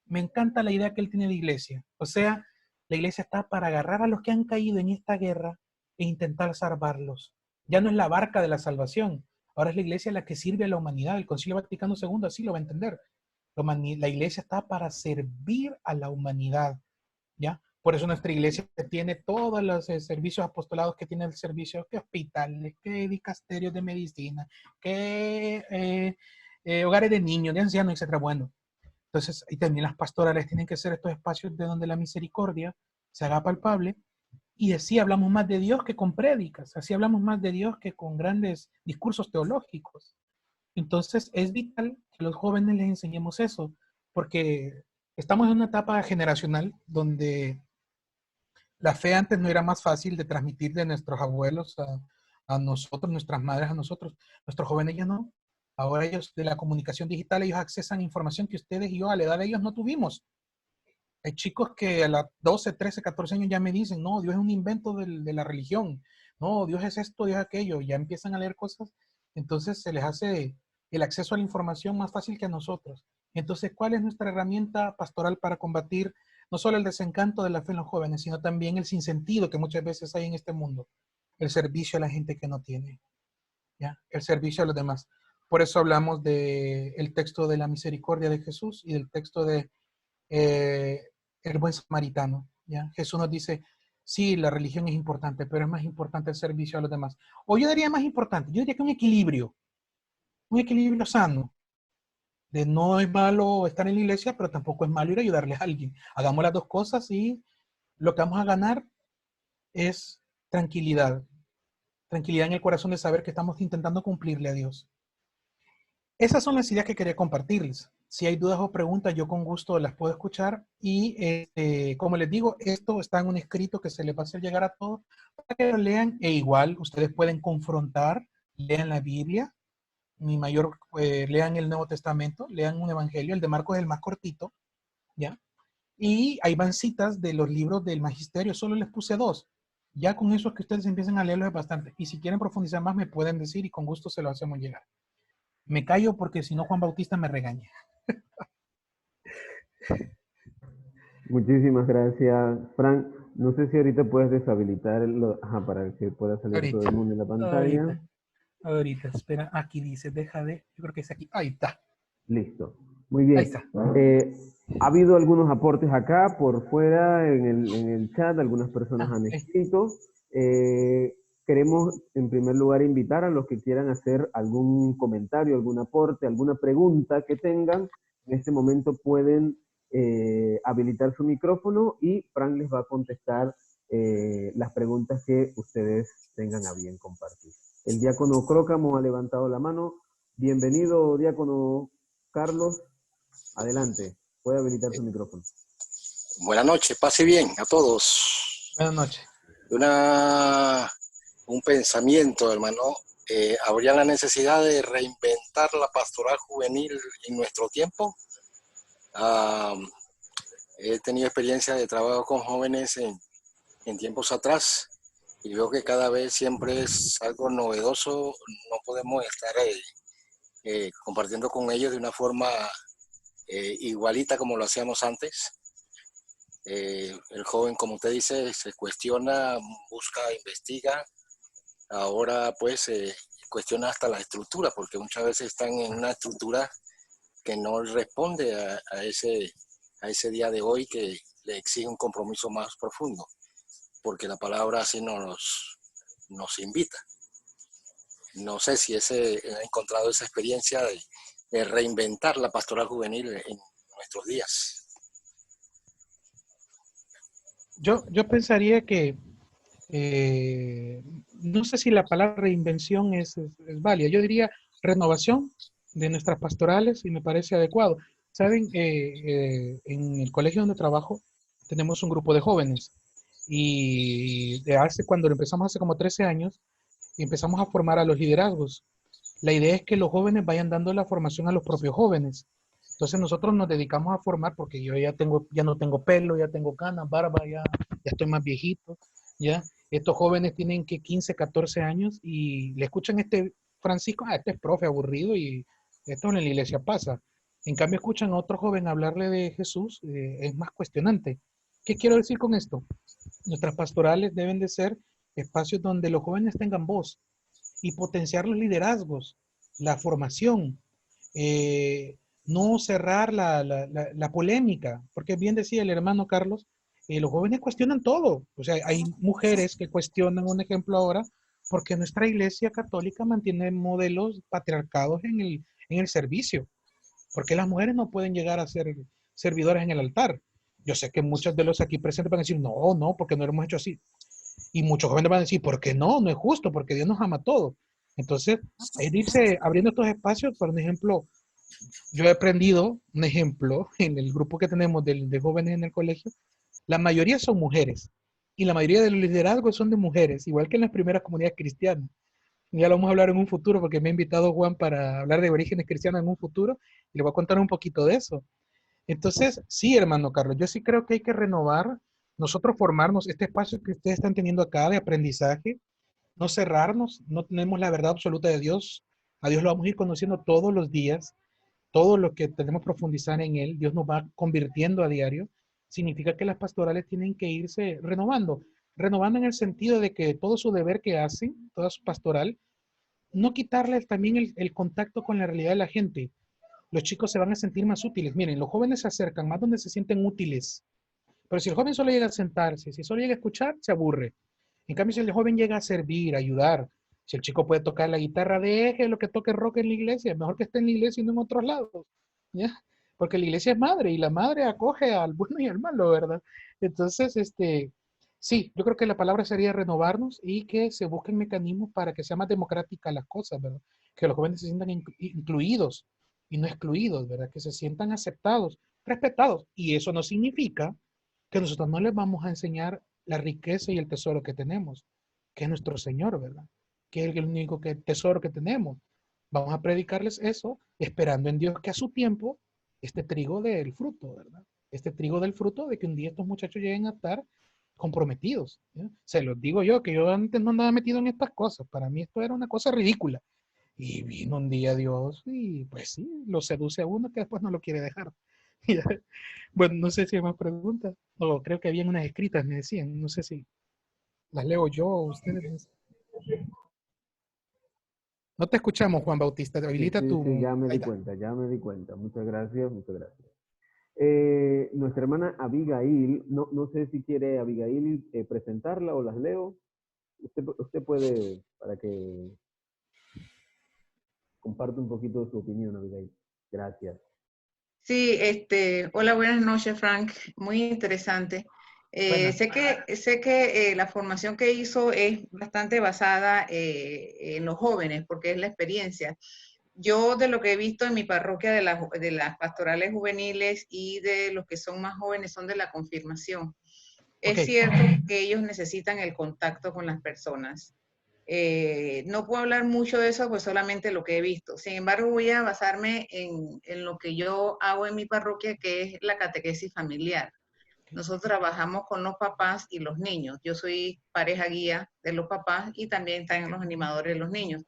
Me encanta la idea que él tiene de iglesia. O sea, la iglesia está para agarrar a los que han caído en esta guerra e intentar salvarlos. Ya no es la barca de la salvación, ahora es la iglesia la que sirve a la humanidad. El Concilio Vaticano II así lo va a entender. La iglesia está para servir a la humanidad, ¿ya? Por eso nuestra iglesia tiene todos los servicios apostolados que tiene el servicio, que hospitales, que dicasterios de medicina, que hogares de niños, de ancianos, etcétera. Bueno, entonces, y también las pastorales tienen que ser estos espacios de donde la misericordia se haga palpable, y así hablamos más de Dios que con prédicas, así hablamos más de Dios que con grandes discursos teológicos. Entonces, es vital que los jóvenes les enseñemos eso, porque estamos en una etapa generacional donde la fe antes no era más fácil de transmitir de nuestros abuelos a nosotros, nuestras madres a nosotros. Nuestros jóvenes ya no. Ahora ellos, de la comunicación digital, ellos accesan información que ustedes y yo a la edad de ellos no tuvimos. Hay chicos que a los 12, 13, 14 años ya me dicen, no, Dios es un invento de la religión. No, Dios es esto, Dios es aquello. Ya empiezan a leer cosas. Entonces se les hace el acceso a la información más fácil que a nosotros. Entonces, ¿cuál es nuestra herramienta pastoral para combatir no solo el desencanto de la fe en los jóvenes, sino también el sinsentido que muchas veces hay en este mundo? El servicio a la gente que no tiene, ¿ya? El servicio a los demás. Por eso hablamos del texto de la misericordia de Jesús y del texto de el buen samaritano, ¿ya? Jesús nos dice, sí, la religión es importante, pero es más importante el servicio a los demás. O yo diría más importante, yo diría que un equilibrio sano. De no es malo estar en la iglesia, pero tampoco es malo ir a ayudarle a alguien. Hagamos las dos cosas y lo que vamos a ganar es tranquilidad. Tranquilidad en el corazón de saber que estamos intentando cumplirle a Dios. Esas son las ideas que quería compartirles. Si hay dudas o preguntas, yo con gusto las puedo escuchar. Y como les digo, esto está en un escrito que se les va a hacer llegar a todos para que lo lean. E igual, ustedes pueden confrontar, lean la Biblia. Lean el Nuevo Testamento, lean un evangelio. El de Marcos es el más cortito, ¿ya? Y ahí van citas de los libros del magisterio. Solo les puse 2. Ya con eso que ustedes empiecen a leerlos es bastante. Y si quieren profundizar más, me pueden decir y con gusto se lo hacemos llegar. Me callo porque si no Juan Bautista me regaña. Muchísimas gracias, Frank. No sé si ahorita puedes deshabilitar para que pueda salir Ahorita, todo el mundo en la pantalla. Ahorita, espera, aquí dice, deja de, yo creo que es aquí, ahí está. Listo, muy bien. Ahí está. Ha habido algunos aportes acá por fuera en el chat, algunas personas han escrito. Queremos en primer lugar invitar a los que quieran hacer algún comentario, algún aporte, alguna pregunta que tengan. En este momento pueden habilitar su micrófono y Frank les va a contestar las preguntas que ustedes tengan a bien compartir. El diácono Crócamo ha levantado la mano. Bienvenido, diácono Carlos. Adelante, puede habilitar su micrófono. Buenas noches, pase bien a todos. Buenas noches. Un pensamiento, hermano. ¿Habría la necesidad de reinventar la pastoral juvenil en nuestro tiempo? He tenido experiencia de trabajo con jóvenes en tiempos atrás y veo que cada vez siempre es algo novedoso. No podemos estar compartiendo con ellos de una forma igualita como lo hacíamos antes. El joven, como usted dice, se cuestiona, busca, investiga. Ahora pues cuestiona hasta la estructura, porque muchas veces están en una estructura que no responde a ese día de hoy, que le exige un compromiso más profundo, porque la palabra así nos invita. No sé si ha encontrado esa experiencia de reinventar la pastoral juvenil en nuestros días. Yo pensaría que no sé si la palabra reinvención es válida. Yo diría renovación de nuestras pastorales y me parece adecuado. Saben, en el colegio donde trabajo tenemos un grupo de jóvenes y cuando lo empezamos hace como 13 años, empezamos a formar a los liderazgos. La idea es que los jóvenes vayan dando la formación a los propios jóvenes. Entonces nosotros nos dedicamos a formar porque yo ya no tengo pelo, ya tengo canas, barba, ya estoy más viejito, ¿ya? Estos jóvenes tienen que 15, 14 años y le escuchan Francisco, este es profe aburrido y esto en la iglesia pasa. En cambio escuchan a otro joven hablarle de Jesús, es más cuestionante. ¿Qué quiero decir con esto? Nuestras pastorales deben de ser espacios donde los jóvenes tengan voz y potenciar los liderazgos. la formación, no cerrar la polémica, porque bien decía el hermano Carlos, los jóvenes cuestionan todo. O sea, hay mujeres que cuestionan, un ejemplo ahora, porque nuestra iglesia católica mantiene modelos patriarcados en el servicio. Porque las mujeres no pueden llegar a ser servidoras en el altar. Yo sé que muchos de los aquí presentes van a decir, no, no, porque no lo hemos hecho así. Y muchos jóvenes van a decir, ¿por qué no? No es justo, porque Dios nos ama a todos. Entonces, es irse abriendo estos espacios. Por ejemplo, yo he aprendido, un ejemplo, en el grupo que tenemos de jóvenes en el colegio, la mayoría son mujeres. Y la mayoría de los liderazgos son de mujeres, igual que en las primeras comunidades cristianas. Ya lo vamos a hablar en un futuro, porque me ha invitado Juan para hablar de orígenes cristianos en un futuro, y le voy a contar un poquito de eso. Entonces, sí, hermano Carlos, yo sí creo que hay que renovar, nosotros formarnos, este espacio que ustedes están teniendo acá de aprendizaje, no cerrarnos, no tenemos la verdad absoluta de Dios, a Dios lo vamos a ir conociendo todos los días, todo lo que tenemos que profundizar en Él, Dios nos va convirtiendo a diario, significa que las pastorales tienen que irse renovando, renovando en el sentido de que todo su deber que hacen, toda su pastoral, no quitarles también el contacto con la realidad de la gente. Los chicos se van a sentir más útiles. Miren, los jóvenes se acercan más donde se sienten útiles. Pero si el joven solo llega a sentarse, si solo llega a escuchar, se aburre. En cambio, si el joven llega a servir, a ayudar, si el chico puede tocar la guitarra, deje lo que toque rock en la iglesia. Mejor que esté en la iglesia y no en otros lados. ¿Ya? Porque la iglesia es madre y la madre acoge al bueno y al malo, ¿verdad? Entonces, sí, yo creo que la palabra sería renovarnos y que se busquen mecanismos para que sea más democrática las cosas, ¿verdad? Que los jóvenes se sientan incluidos y no excluidos, ¿verdad? Que se sientan aceptados, respetados. Y eso no significa que nosotros no les vamos a enseñar la riqueza y el tesoro que tenemos, que es nuestro Señor, ¿verdad? Que es el único tesoro que tenemos. Vamos a predicarles eso, esperando en Dios que a su tiempo, este trigo del fruto, ¿verdad? Este trigo del fruto de que un día estos muchachos lleguen a estar comprometidos. ¿Ya? Se los digo yo, que yo antes no andaba metido en estas cosas. Para mí esto era una cosa ridícula. Y vino un día Dios y pues sí, lo seduce a uno que después no lo quiere dejar. Bueno, no sé si hay más preguntas. O creo que habían unas escritas, me decían. No sé si las leo yo o ustedes. No te escuchamos, Juan Bautista. Sí, Habilita sí, tu... sí, ya me Ahí di está. cuenta, ya me di cuenta. Muchas gracias, muchas gracias. Nuestra hermana Abigail, no sé si quiere Abigail presentarla o las leo. Usted puede, para que comparte un poquito de su opinión, Abigail. Gracias. Sí, hola, buenas noches, Frank. Muy interesante. Sé que la formación que hizo es bastante basada en los jóvenes, porque es la experiencia. Yo de lo que he visto en mi parroquia de las pastorales juveniles y de los que son más jóvenes son de la confirmación. Es Ok. cierto que ellos necesitan el contacto con las personas. No puedo hablar mucho de eso, pues solamente lo que he visto. Sin embargo, voy a basarme en lo que yo hago en mi parroquia, que es la catequesis familiar. Nosotros trabajamos con los papás y los niños. Yo soy pareja guía de los papás y también están los animadores de los niños.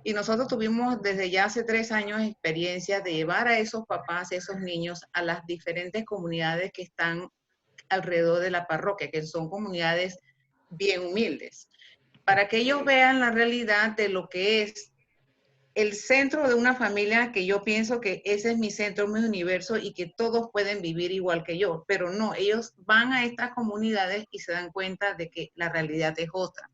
Y nosotros tuvimos desde ya hace 3 años experiencia de llevar a esos papás, a esos niños, a las diferentes comunidades que están alrededor de la parroquia, que son comunidades bien humildes, para que ellos vean la realidad de lo que es el centro de una familia, que yo pienso que ese es mi centro, mi universo y que todos pueden vivir igual que yo, pero no, ellos van a estas comunidades y se dan cuenta de que la realidad es otra.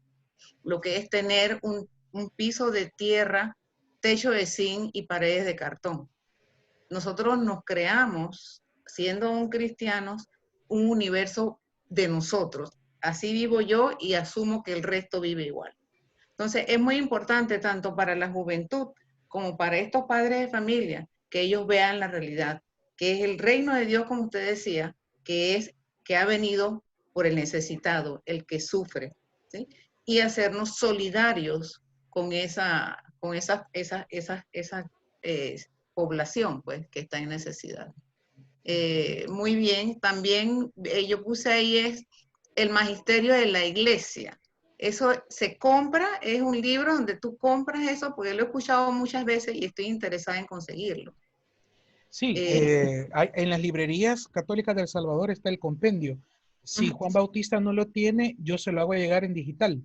Lo que es tener un piso de tierra, techo de zinc y paredes de cartón. Nosotros nos creamos, siendo un cristianos, un universo de nosotros. Así vivo yo y asumo que el resto vive igual. Entonces, es muy importante tanto para la juventud como para estos padres de familia que ellos vean la realidad, que es el reino de Dios, como usted decía, que ha venido por el necesitado, el que sufre, ¿sí? Y hacernos solidarios con esa eh, población, pues, que está en necesidad. Muy bien, también yo puse ahí es el magisterio de la iglesia. Eso se compra, es un libro donde tú compras eso, porque lo he escuchado muchas veces y estoy interesada en conseguirlo. Sí, en las librerías católicas de El Salvador está el compendio. Si Juan Bautista no lo tiene, yo se lo hago llegar en digital.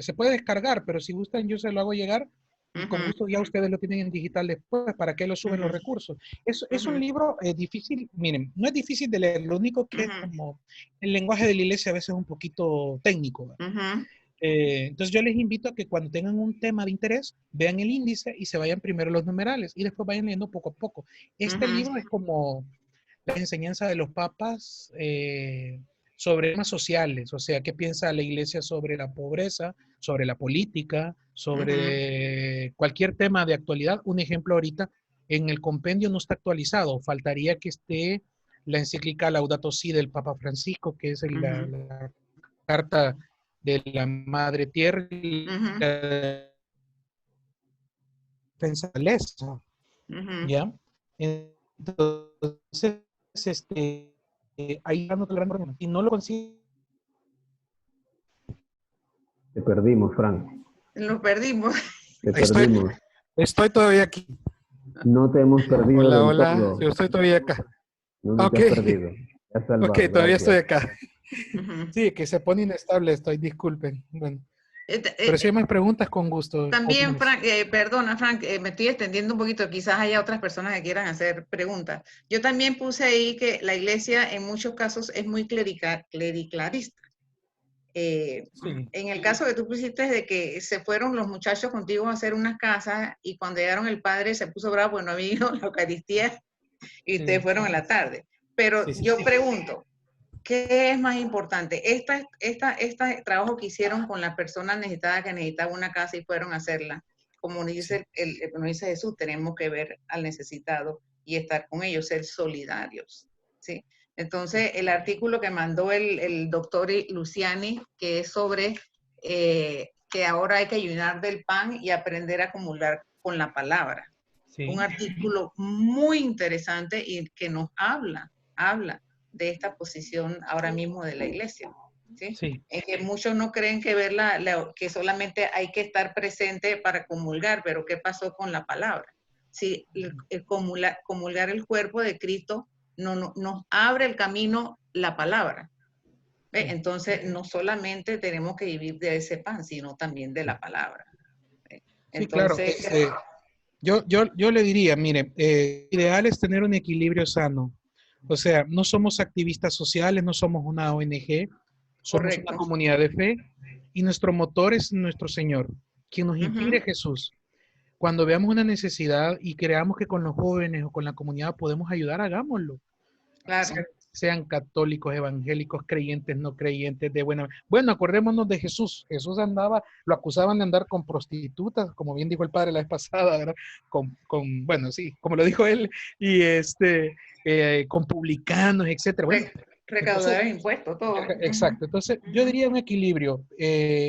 Se puede descargar, pero si gustan, yo se lo hago llegar y con gusto ya ustedes lo tienen en digital después, ¿para qué lo suben los recursos? Es un libro difícil, miren, no es difícil de leer, lo único que es como el lenguaje de la iglesia a veces es un poquito técnico. Entonces yo les invito a que cuando tengan un tema de interés, vean el índice y se vayan primero los numerales y después vayan leyendo poco a poco. Este libro es como la enseñanza de los papas sobre temas sociales, o sea, qué piensa la iglesia sobre la pobreza, sobre la política, sobre cualquier tema de actualidad. Un ejemplo ahorita, en el compendio no está actualizado, faltaría que esté la encíclica Laudato Si del Papa Francisco, que es la carta de la Madre Tierra y la defensa de la iglesia, ¿ya? Entonces, ahí dando el gran problema. Y no lo consigue. Te perdimos, Frank. Lo perdimos. Te perdimos. Estoy todavía aquí. No te hemos perdido Hola, del hola. todo. Yo estoy todavía acá. No te has perdido. Te has salvado. Ok, todavía Gracias. estoy acá. Sí, que se pone inestable estoy, disculpen. Bueno. Pero si hay más preguntas, con gusto. También, Frank, perdona, Frank, me estoy extendiendo un poquito, quizás haya otras personas que quieran hacer preguntas. Yo también puse ahí que la iglesia en muchos casos es muy clericalista. En el caso que tú pusiste de que se fueron los muchachos contigo a hacer unas casas y cuando llegaron el padre se puso bravo porque no había ido a la Eucaristía y ustedes fueron en la tarde. Pero yo pregunto, ¿qué es más importante? Este trabajo que hicieron con la persona necesitada que necesitaba una casa y fueron a hacerla. Como nos dice, nos dice Jesús, tenemos que ver al necesitado y estar con ellos, ser solidarios. ¿Sí? Entonces, el artículo que mandó el doctor Luciani, que es sobre que ahora hay que ayunar del pan y aprender a acumular con la palabra. Un artículo muy interesante y que nos habla de esta posición ahora mismo de la iglesia. ¿Sí? En que muchos no creen que que solamente hay que estar presente para comulgar, pero ¿qué pasó con la palabra? Sí, comulgar el cuerpo de Cristo nos abre el camino la palabra. Entonces, no solamente tenemos que vivir de ese pan, sino también de la palabra. Entonces, sí, claro. Yo le diría, mire, ideal es tener un equilibrio sano. O sea, no somos activistas sociales, no somos una ONG, somos una comunidad de fe y nuestro motor es nuestro Señor, quien nos inspire es Jesús. Cuando veamos una necesidad y creamos que con los jóvenes o con la comunidad podemos ayudar, hagámoslo. Claro. Sean católicos, evangélicos, creyentes, no creyentes, de buena... Bueno, acordémonos de Jesús. Jesús andaba, lo acusaban de andar con prostitutas, como bien dijo el padre la vez pasada, ¿verdad? Bueno, sí, como lo dijo él, y con publicanos, etcétera. Bueno, recaudar impuestos, todo. Exacto. Entonces, yo diría un equilibrio.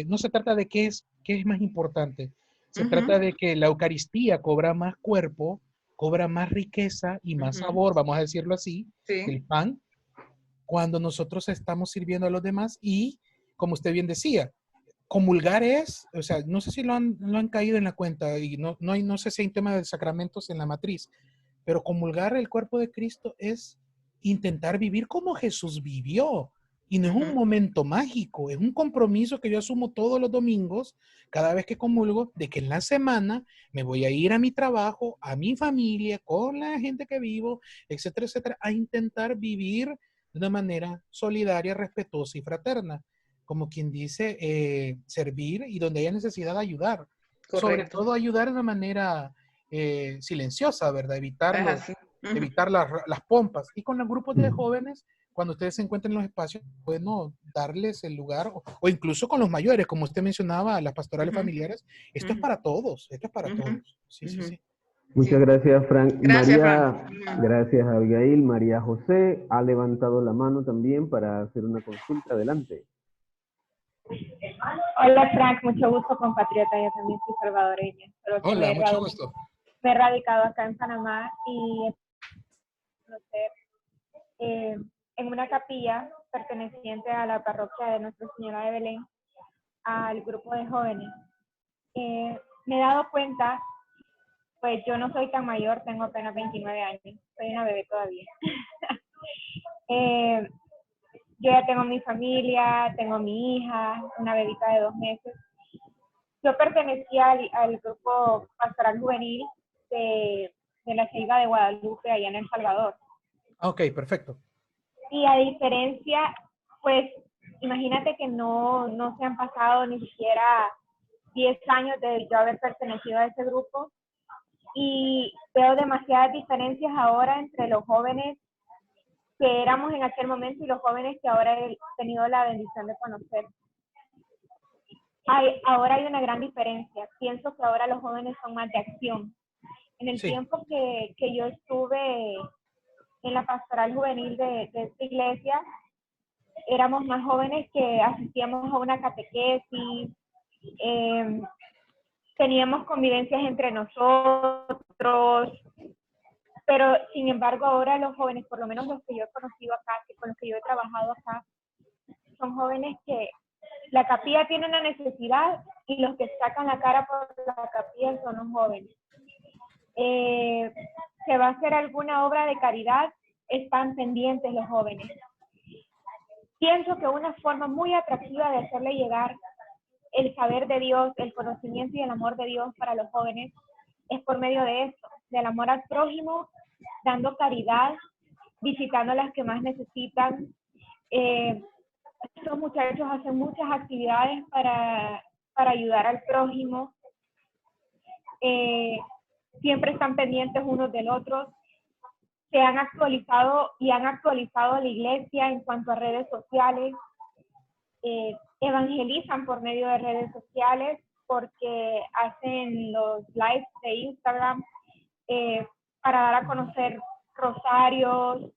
No se trata de qué es más importante. Se trata de que la Eucaristía cobra más cuerpo, cobra más riqueza y más sabor, vamos a decirlo así, el pan, cuando nosotros estamos sirviendo a los demás y, como usted bien decía, comulgar es, o sea, no sé si lo han caído en la cuenta y no sé si hay un tema de sacramentos en la matriz, pero comulgar el cuerpo de Cristo es intentar vivir como Jesús vivió. Y no es un momento mágico, es un compromiso que yo asumo todos los domingos, cada vez que comulgo, de que en la semana me voy a ir a mi trabajo, a mi familia, con la gente que vivo, etcétera, etcétera, a intentar vivir de una manera solidaria, respetuosa y fraterna. Como quien dice, servir y donde haya necesidad ayudar. Correcto. Sobre todo ayudar de una manera silenciosa, ¿verdad? Evitar las pompas. Y con los grupos de jóvenes, cuando ustedes se encuentren en los espacios, bueno, darles el lugar, o incluso con los mayores, como usted mencionaba, las pastorales familiares, esto es para todos, esto es para todos. Sí, sí, sí. Muchas gracias, Frank. Gracias, María, Frank. Gracias, Abigail. María José ha levantado la mano también para hacer una consulta. Adelante. Hola, Frank. Mucho gusto, compatriota. Yo también soy salvadoreña. Hola, mucho gusto. Me he radicado acá en Panamá y en una capilla perteneciente a la parroquia de Nuestra Señora de Belén, al grupo de jóvenes. Me he dado cuenta, pues yo no soy tan mayor, tengo apenas 29 años, soy una bebé todavía. Yo ya tengo mi familia, tengo mi hija, una bebita de 2 meses, yo pertenecía al grupo pastoral juvenil de la Ceiba de Guadalupe, allá en El Salvador. Ok, perfecto. Y a diferencia, pues, imagínate que no se han pasado ni siquiera 10 años de yo haber pertenecido a ese grupo, y veo demasiadas diferencias ahora entre los jóvenes que éramos en aquel momento y los jóvenes que ahora he tenido la bendición de conocer. Ahora hay una gran diferencia. Pienso que ahora los jóvenes son más de acción. En el tiempo que yo estuve en la pastoral juvenil de esta iglesia, éramos más jóvenes que asistíamos a una catequesis, teníamos convivencias entre nosotros, pero sin embargo ahora los jóvenes, por lo menos los que yo he conocido acá, con los que yo he trabajado acá, son jóvenes que la capilla tiene una necesidad y los que sacan la cara por la capilla son los jóvenes. Se va a hacer alguna obra de caridad, están pendientes los jóvenes. Pienso que una forma muy atractiva de hacerle llegar el saber de Dios, el conocimiento y el amor de Dios para los jóvenes es por medio de esto, del amor al prójimo, dando caridad, visitando a las que más necesitan. Estos muchachos hacen muchas actividades para ayudar al prójimo. Siempre están pendientes unos del otro. Se han actualizado y han actualizado la iglesia en cuanto a redes sociales. Evangelizan por medio de redes sociales porque hacen los lives de Instagram para dar a conocer rosarios.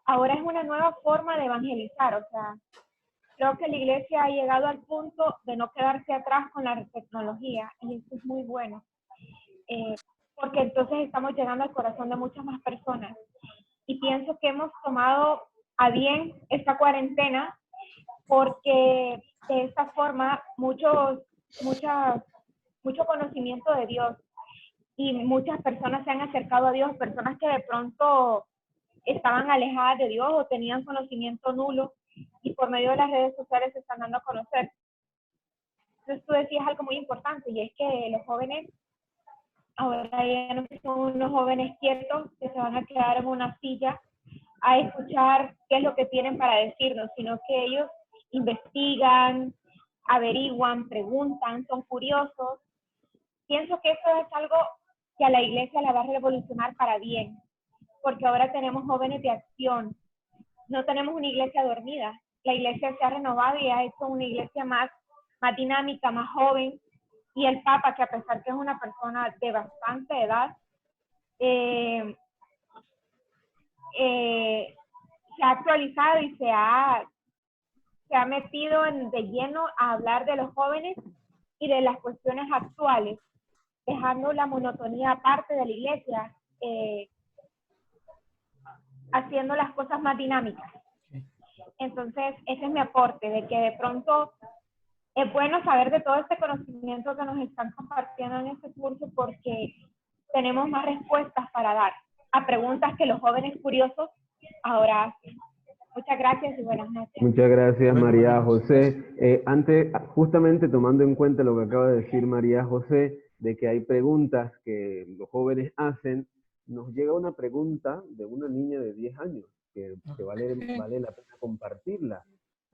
Ahora es una nueva forma de evangelizar, o sea, creo que la iglesia ha llegado al punto de no quedarse atrás con la tecnología, y eso es muy bueno, porque entonces estamos llegando al corazón de muchas más personas, y pienso que hemos tomado a bien esta cuarentena, porque de esta forma mucho conocimiento de Dios, y muchas personas se han acercado a Dios, personas que de pronto estaban alejadas de Dios o tenían conocimiento nulo, y por medio de las redes sociales se están dando a conocer. Entonces tú decías algo muy importante, y es que los jóvenes ahora ya no son unos jóvenes quietos que se van a quedar en una silla a escuchar qué es lo que tienen para decirnos, sino que ellos investigan, averiguan, preguntan, son curiosos. Pienso que eso es algo que a la iglesia la va a revolucionar para bien, porque ahora tenemos jóvenes de acción. No tenemos una iglesia dormida. La iglesia se ha renovado y ha hecho una iglesia más dinámica, más joven. Y el Papa, que a pesar que es una persona de bastante edad, se ha actualizado y se ha metido de lleno a hablar de los jóvenes y de las cuestiones actuales, dejando la monotonía aparte de la iglesia, haciendo las cosas más dinámicas. Entonces, ese es mi aporte, de que de pronto es bueno saber de todo este conocimiento que nos están compartiendo en este curso, porque tenemos más respuestas para dar a preguntas que los jóvenes curiosos ahora hacen. Muchas gracias y buenas noches. Muchas gracias, María José. Antes, justamente tomando en cuenta lo que acaba de decir María José, de que hay preguntas que los jóvenes hacen, nos llega una pregunta de una niña de 10 años, que vale la pena compartirla,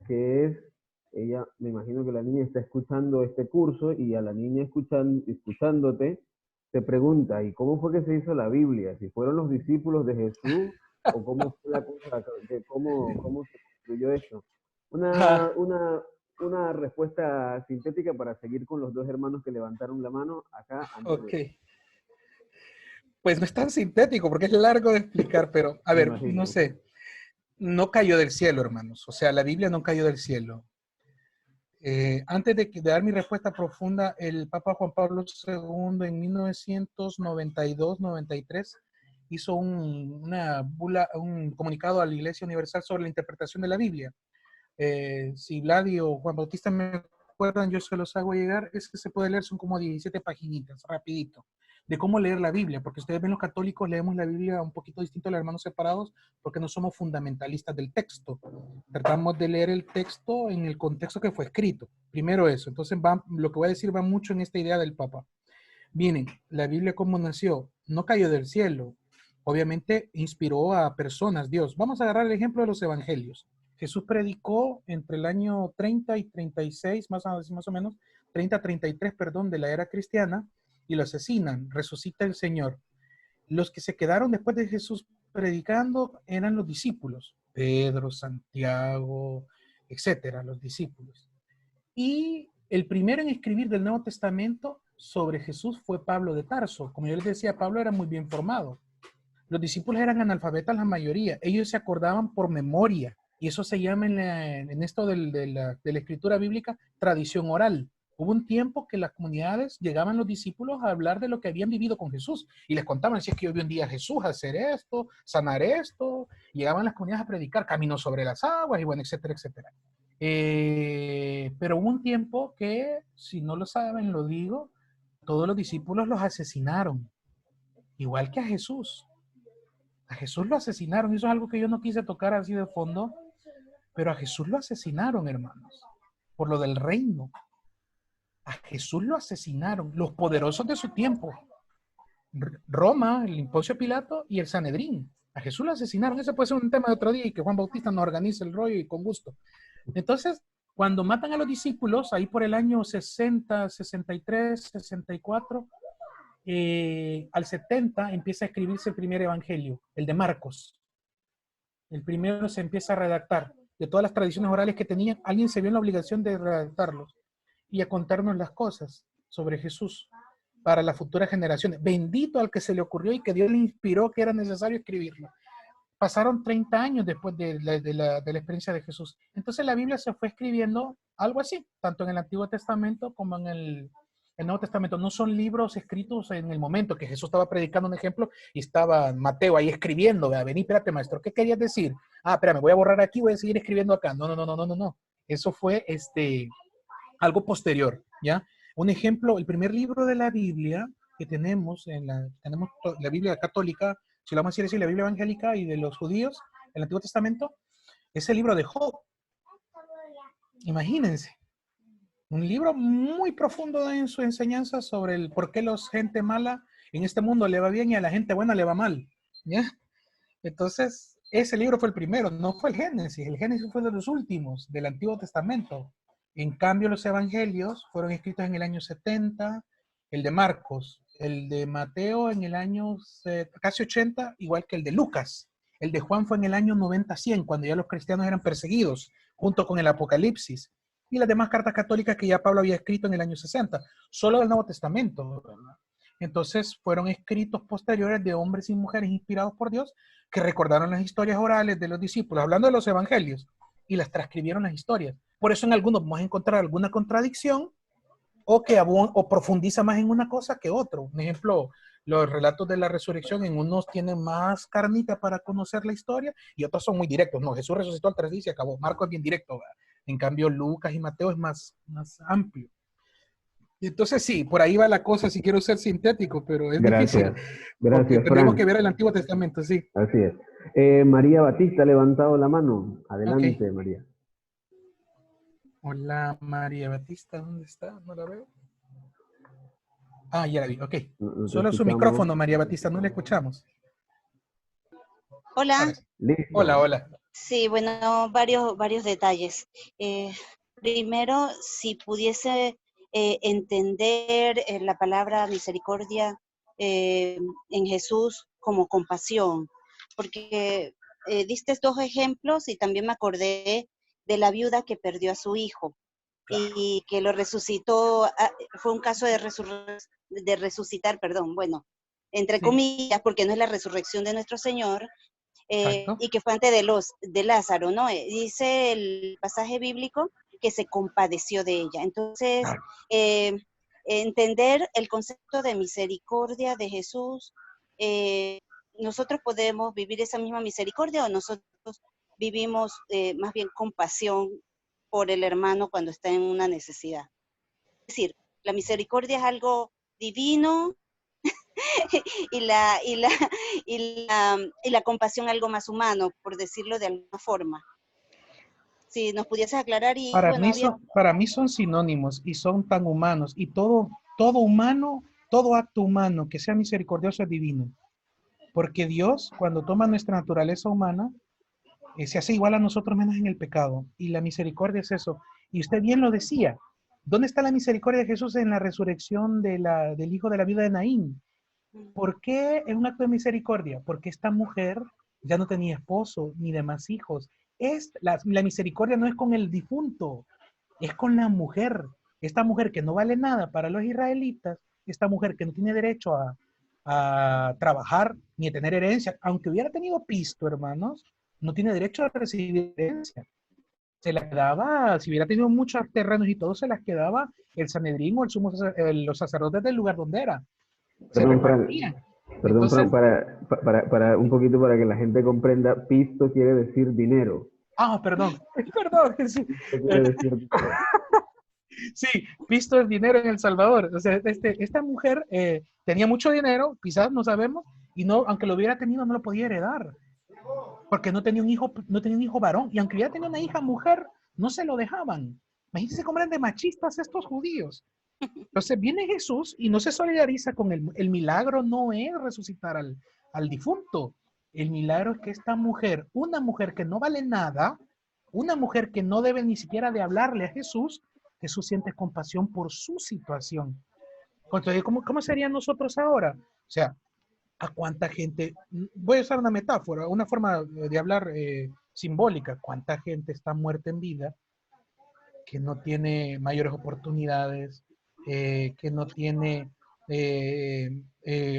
que es, ella, me imagino que la niña está escuchando este curso, y a la niña escuchándote, te pregunta, ¿y cómo fue que se hizo la Biblia? ¿Si fueron los discípulos de Jesús? ¿O cómo fue la cosa? ¿Cómo se construyó esto? Una respuesta sintética para seguir con los dos hermanos que levantaron la mano acá. Ok. Pues no es tan sintético porque es largo de explicar, pero a ver, no sé. No cayó del cielo, hermanos. O sea, la Biblia no cayó del cielo. Antes de dar mi respuesta profunda, el Papa Juan Pablo II en 1992-93 hizo una bula, un comunicado a la Iglesia Universal sobre la interpretación de la Biblia. Si Vladi o Juan Bautista me acuerdan, yo se los hago llegar. Es que se puede leer, son como 17 paginitas, rapidito. de cómo leer la Biblia, porque ustedes ven, los católicos leemos la Biblia un poquito distinto a los hermanos separados, porque no somos fundamentalistas del texto. Tratamos de leer el texto en el contexto que fue escrito. Primero eso. Entonces, lo que voy a decir va mucho en esta idea del Papa. Miren, la Biblia cómo nació, no cayó del cielo. Obviamente inspiró a personas, Dios. Vamos a agarrar el ejemplo de los evangelios. Jesús predicó entre el año 30 y 36, más o menos, 30 a 33, perdón, de la era cristiana, y lo asesinan, resucita el Señor. Los que se quedaron después de Jesús predicando eran los discípulos, Pedro, Santiago, etcétera, los discípulos. Y el primero en escribir del Nuevo Testamento sobre Jesús fue Pablo de Tarso. Como yo les decía, Pablo era muy bien formado. Los discípulos eran analfabetas la mayoría. Ellos se acordaban por memoria. Y eso se llama en esto de la escritura bíblica tradición oral. Hubo un tiempo que las comunidades llegaban los discípulos a hablar de lo que habían vivido con Jesús. Y les contaban, si es que yo vi un día a Jesús hacer esto, sanar esto. Llegaban las comunidades a predicar, caminó sobre las aguas, y bueno, etcétera, etcétera. Pero hubo un tiempo que, si no lo saben, lo digo, todos los discípulos los asesinaron, igual que a Jesús. A Jesús lo asesinaron. Eso es algo que yo no quise tocar así de fondo, pero a Jesús lo asesinaron, hermanos, por lo del reino. A Jesús lo asesinaron los poderosos de su tiempo. Roma, el Poncio Pilato y el Sanedrín. A Jesús lo asesinaron. Ese puede ser un tema de otro día y que Juan Bautista nos organice el rollo y con gusto. Entonces, cuando matan a los discípulos, ahí por el año 60, 63, 64, al 70 empieza a escribirse el primer evangelio, el de Marcos. El primero se empieza a redactar. De todas las tradiciones orales que tenían, alguien se vio en la obligación de redactarlos y a contarnos las cosas sobre Jesús para las futuras generaciones. Bendito al que se le ocurrió y que Dios le inspiró que era necesario escribirlo. Pasaron 30 años después de la experiencia de Jesús. Entonces la Biblia se fue escribiendo algo así, tanto en el Antiguo Testamento como en el Nuevo Testamento. No son libros escritos en el momento que Jesús estaba predicando un ejemplo y estaba Mateo ahí escribiendo. Vení, espérate, maestro, ¿qué querías decir? Espérame, voy a borrar aquí, voy a seguir escribiendo acá. No. Eso fue algo posterior, ¿ya? Un ejemplo, el primer libro de la Biblia que tenemos, tenemos la Biblia católica, si lo vamos a decir, la Biblia evangélica y de los judíos, el Antiguo Testamento, es el libro de Job. Imagínense, un libro muy profundo en su enseñanza sobre el por qué la gente mala en este mundo le va bien y a la gente buena le va mal, ¿ya? Entonces, ese libro fue el primero, no fue el Génesis fue de los últimos del Antiguo Testamento. En cambio, los evangelios fueron escritos en el año 70, el de Marcos, el de Mateo en el año casi 80, igual que el de Lucas. El de Juan fue en el año 90-100, cuando ya los cristianos eran perseguidos, junto con el Apocalipsis. Y las demás cartas católicas que ya Pablo había escrito en el año 60, solo del Nuevo Testamento, ¿verdad? Entonces fueron escritos posteriores de hombres y mujeres inspirados por Dios que recordaron las historias orales de los discípulos, hablando de los evangelios, y las transcribieron las historias. Por eso en algunos vamos a encontrar alguna contradicción o que o profundiza más en una cosa que otro. Un ejemplo, los relatos de la resurrección, en unos tienen más carnita para conocer la historia y otros son muy directos. No, Jesús resucitó al tercer día y se acabó. Marcos es bien directo, ¿verdad? En cambio, Lucas y Mateo es más amplio. Y entonces sí, por ahí va la cosa, si quiero ser sintético, pero es difícil. Gracias, tendríamos que ver el Antiguo Testamento, sí. Así es. María Batista ha levantado la mano. Adelante, okay. María. Hola, María Batista, ¿dónde está? No la veo. Ya la vi, ok. Solo su micrófono, María Batista, no la escuchamos. Hola. Hola. Sí, bueno, varios detalles. Primero, si pudiese entender la palabra misericordia en Jesús como compasión, porque diste dos ejemplos y también me acordé de la viuda que perdió a su hijo y que lo resucitó. Fue un caso de resucitar, bueno, entre comillas, porque no es la resurrección de nuestro Señor, y que fue antes de Lázaro, ¿no? Dice el pasaje bíblico que se compadeció de ella. Entonces, entender el concepto de misericordia de Jesús, nosotros podemos vivir esa misma misericordia o nosotros vivimos más bien compasión por el hermano cuando está en una necesidad. Es decir, la misericordia es algo divino y la compasión algo más humano, por decirlo de alguna forma. Si nos pudieses aclarar y bueno, Para mí son sinónimos y son tan humanos y todo humano, todo acto humano que sea misericordioso es divino. Porque Dios, cuando toma nuestra naturaleza humana, se hace igual a nosotros menos en el pecado. Y la misericordia es eso. Y usted bien lo decía. ¿Dónde está la misericordia de Jesús en la resurrección del hijo de la viuda de Naín? ¿Por qué es un acto de misericordia? Porque esta mujer ya no tenía esposo ni demás hijos. La misericordia no es con el difunto, es con la mujer. Esta mujer que no vale nada para los israelitas, esta mujer que no tiene derecho a trabajar ni a tener herencia, aunque hubiera tenido pisto, hermanos, no tiene derecho a recibir herencia. Se la quedaba, si hubiera tenido muchos terrenos y todo, se las quedaba el Sanedrín o los sacerdotes del lugar donde era. Se Perdón, Fran, repartían. perdón, Entonces, Fran, para un poquito para que la gente comprenda, pisto quiere decir dinero. perdón, sí. Pisto quiere decir dinero. Sí, pisto es dinero en El Salvador. O sea, esta mujer tenía mucho dinero, quizás no sabemos, y no, aunque lo hubiera tenido, no lo podía heredar, porque no tenía un hijo varón, y aunque hubiera tenido una hija mujer, no se lo dejaban. Imagínense cómo eran de machistas estos judíos. Entonces viene Jesús y no se solidariza con el milagro, no es resucitar al difunto. El milagro es que esta mujer, una mujer que no vale nada, una mujer que no debe ni siquiera de hablarle a Jesús, Jesús siente compasión por su situación. Entonces, ¿cómo serían nosotros ahora? O sea, ¿a cuánta gente? Voy a usar una metáfora, una forma de hablar simbólica. ¿Cuánta gente está muerta en vida que no tiene mayores oportunidades, que no tiene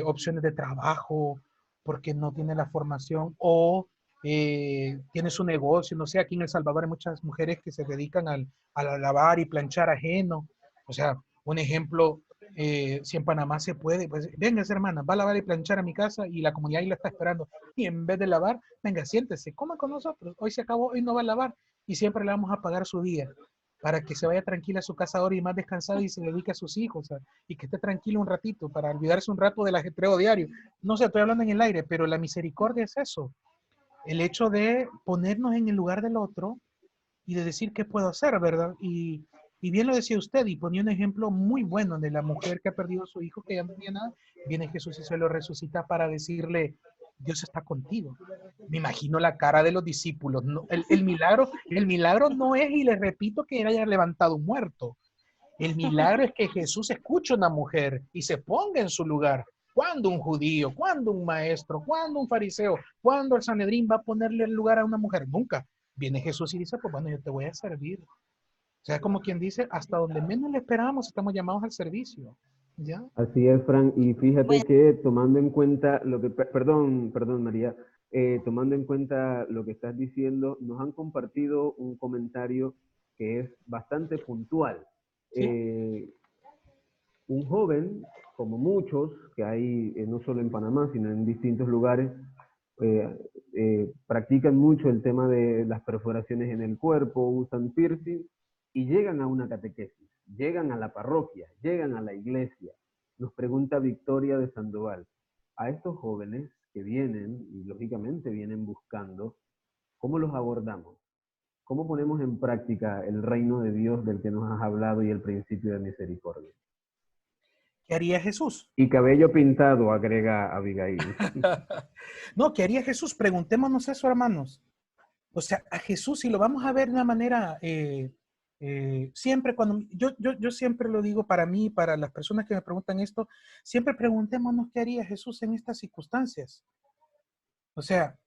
opciones de trabajo, porque no tiene la formación o tiene su negocio? No sé, aquí en El Salvador hay muchas mujeres que se dedican a lavar y planchar ajeno. O sea, un ejemplo, si en Panamá se puede, pues venga, hermana, va a lavar y planchar a mi casa y la comunidad ahí la está esperando. Y en vez de lavar, venga, siéntese, coma con nosotros. Hoy se acabó, hoy no va a lavar y siempre le vamos a pagar su día para que se vaya tranquila a su casa ahora y más descansada y se dedique a sus hijos, y que esté tranquilo un ratito para olvidarse un rato del ajetreo diario. No sé, estoy hablando en el aire, pero la misericordia es eso, el hecho de ponernos en el lugar del otro y de decir qué puedo hacer, ¿verdad? Y bien lo decía usted, y ponía un ejemplo muy bueno de la mujer que ha perdido a su hijo, que ya no tenía nada, viene Jesús y se lo resucita para decirle, Dios está contigo. Me imagino la cara de los discípulos. No, el milagro no es, y les repito, que él haya levantado un muerto. El milagro es que Jesús escuche a una mujer y se ponga en su lugar. ¿Cuándo un judío? ¿Cuándo un maestro? ¿Cuándo un fariseo? ¿Cuándo el Sanedrín va a ponerle el lugar a una mujer? Nunca. Viene Jesús y dice, pues bueno, yo te voy a servir. O sea, como quien dice, hasta donde menos le esperamos, estamos llamados al servicio. ¿Ya? Así es, Fran, y fíjate Bueno. que tomando en cuenta lo que, perdón, María, tomando en cuenta lo que estás diciendo, nos han compartido un comentario que es bastante puntual. ¿Sí? Un joven, como muchos que hay no solo en Panamá, sino en distintos lugares, practican mucho el tema de las perforaciones en el cuerpo, usan piercing y llegan a una catequesis, llegan a la parroquia, llegan a la iglesia. Nos pregunta Victoria de Sandoval, a estos jóvenes que vienen, y lógicamente vienen buscando, ¿cómo los abordamos? ¿Cómo ponemos en práctica el reino de Dios del que nos has hablado y el principio de misericordia? ¿Qué haría Jesús? Y cabello pintado, agrega Abigail. No, ¿qué haría Jesús? Preguntémonos eso, hermanos. O sea, a Jesús, si lo vamos a ver de una manera, siempre cuando, yo siempre lo digo para mí, para las personas que me preguntan esto, siempre preguntémonos qué haría Jesús en estas circunstancias. O sea,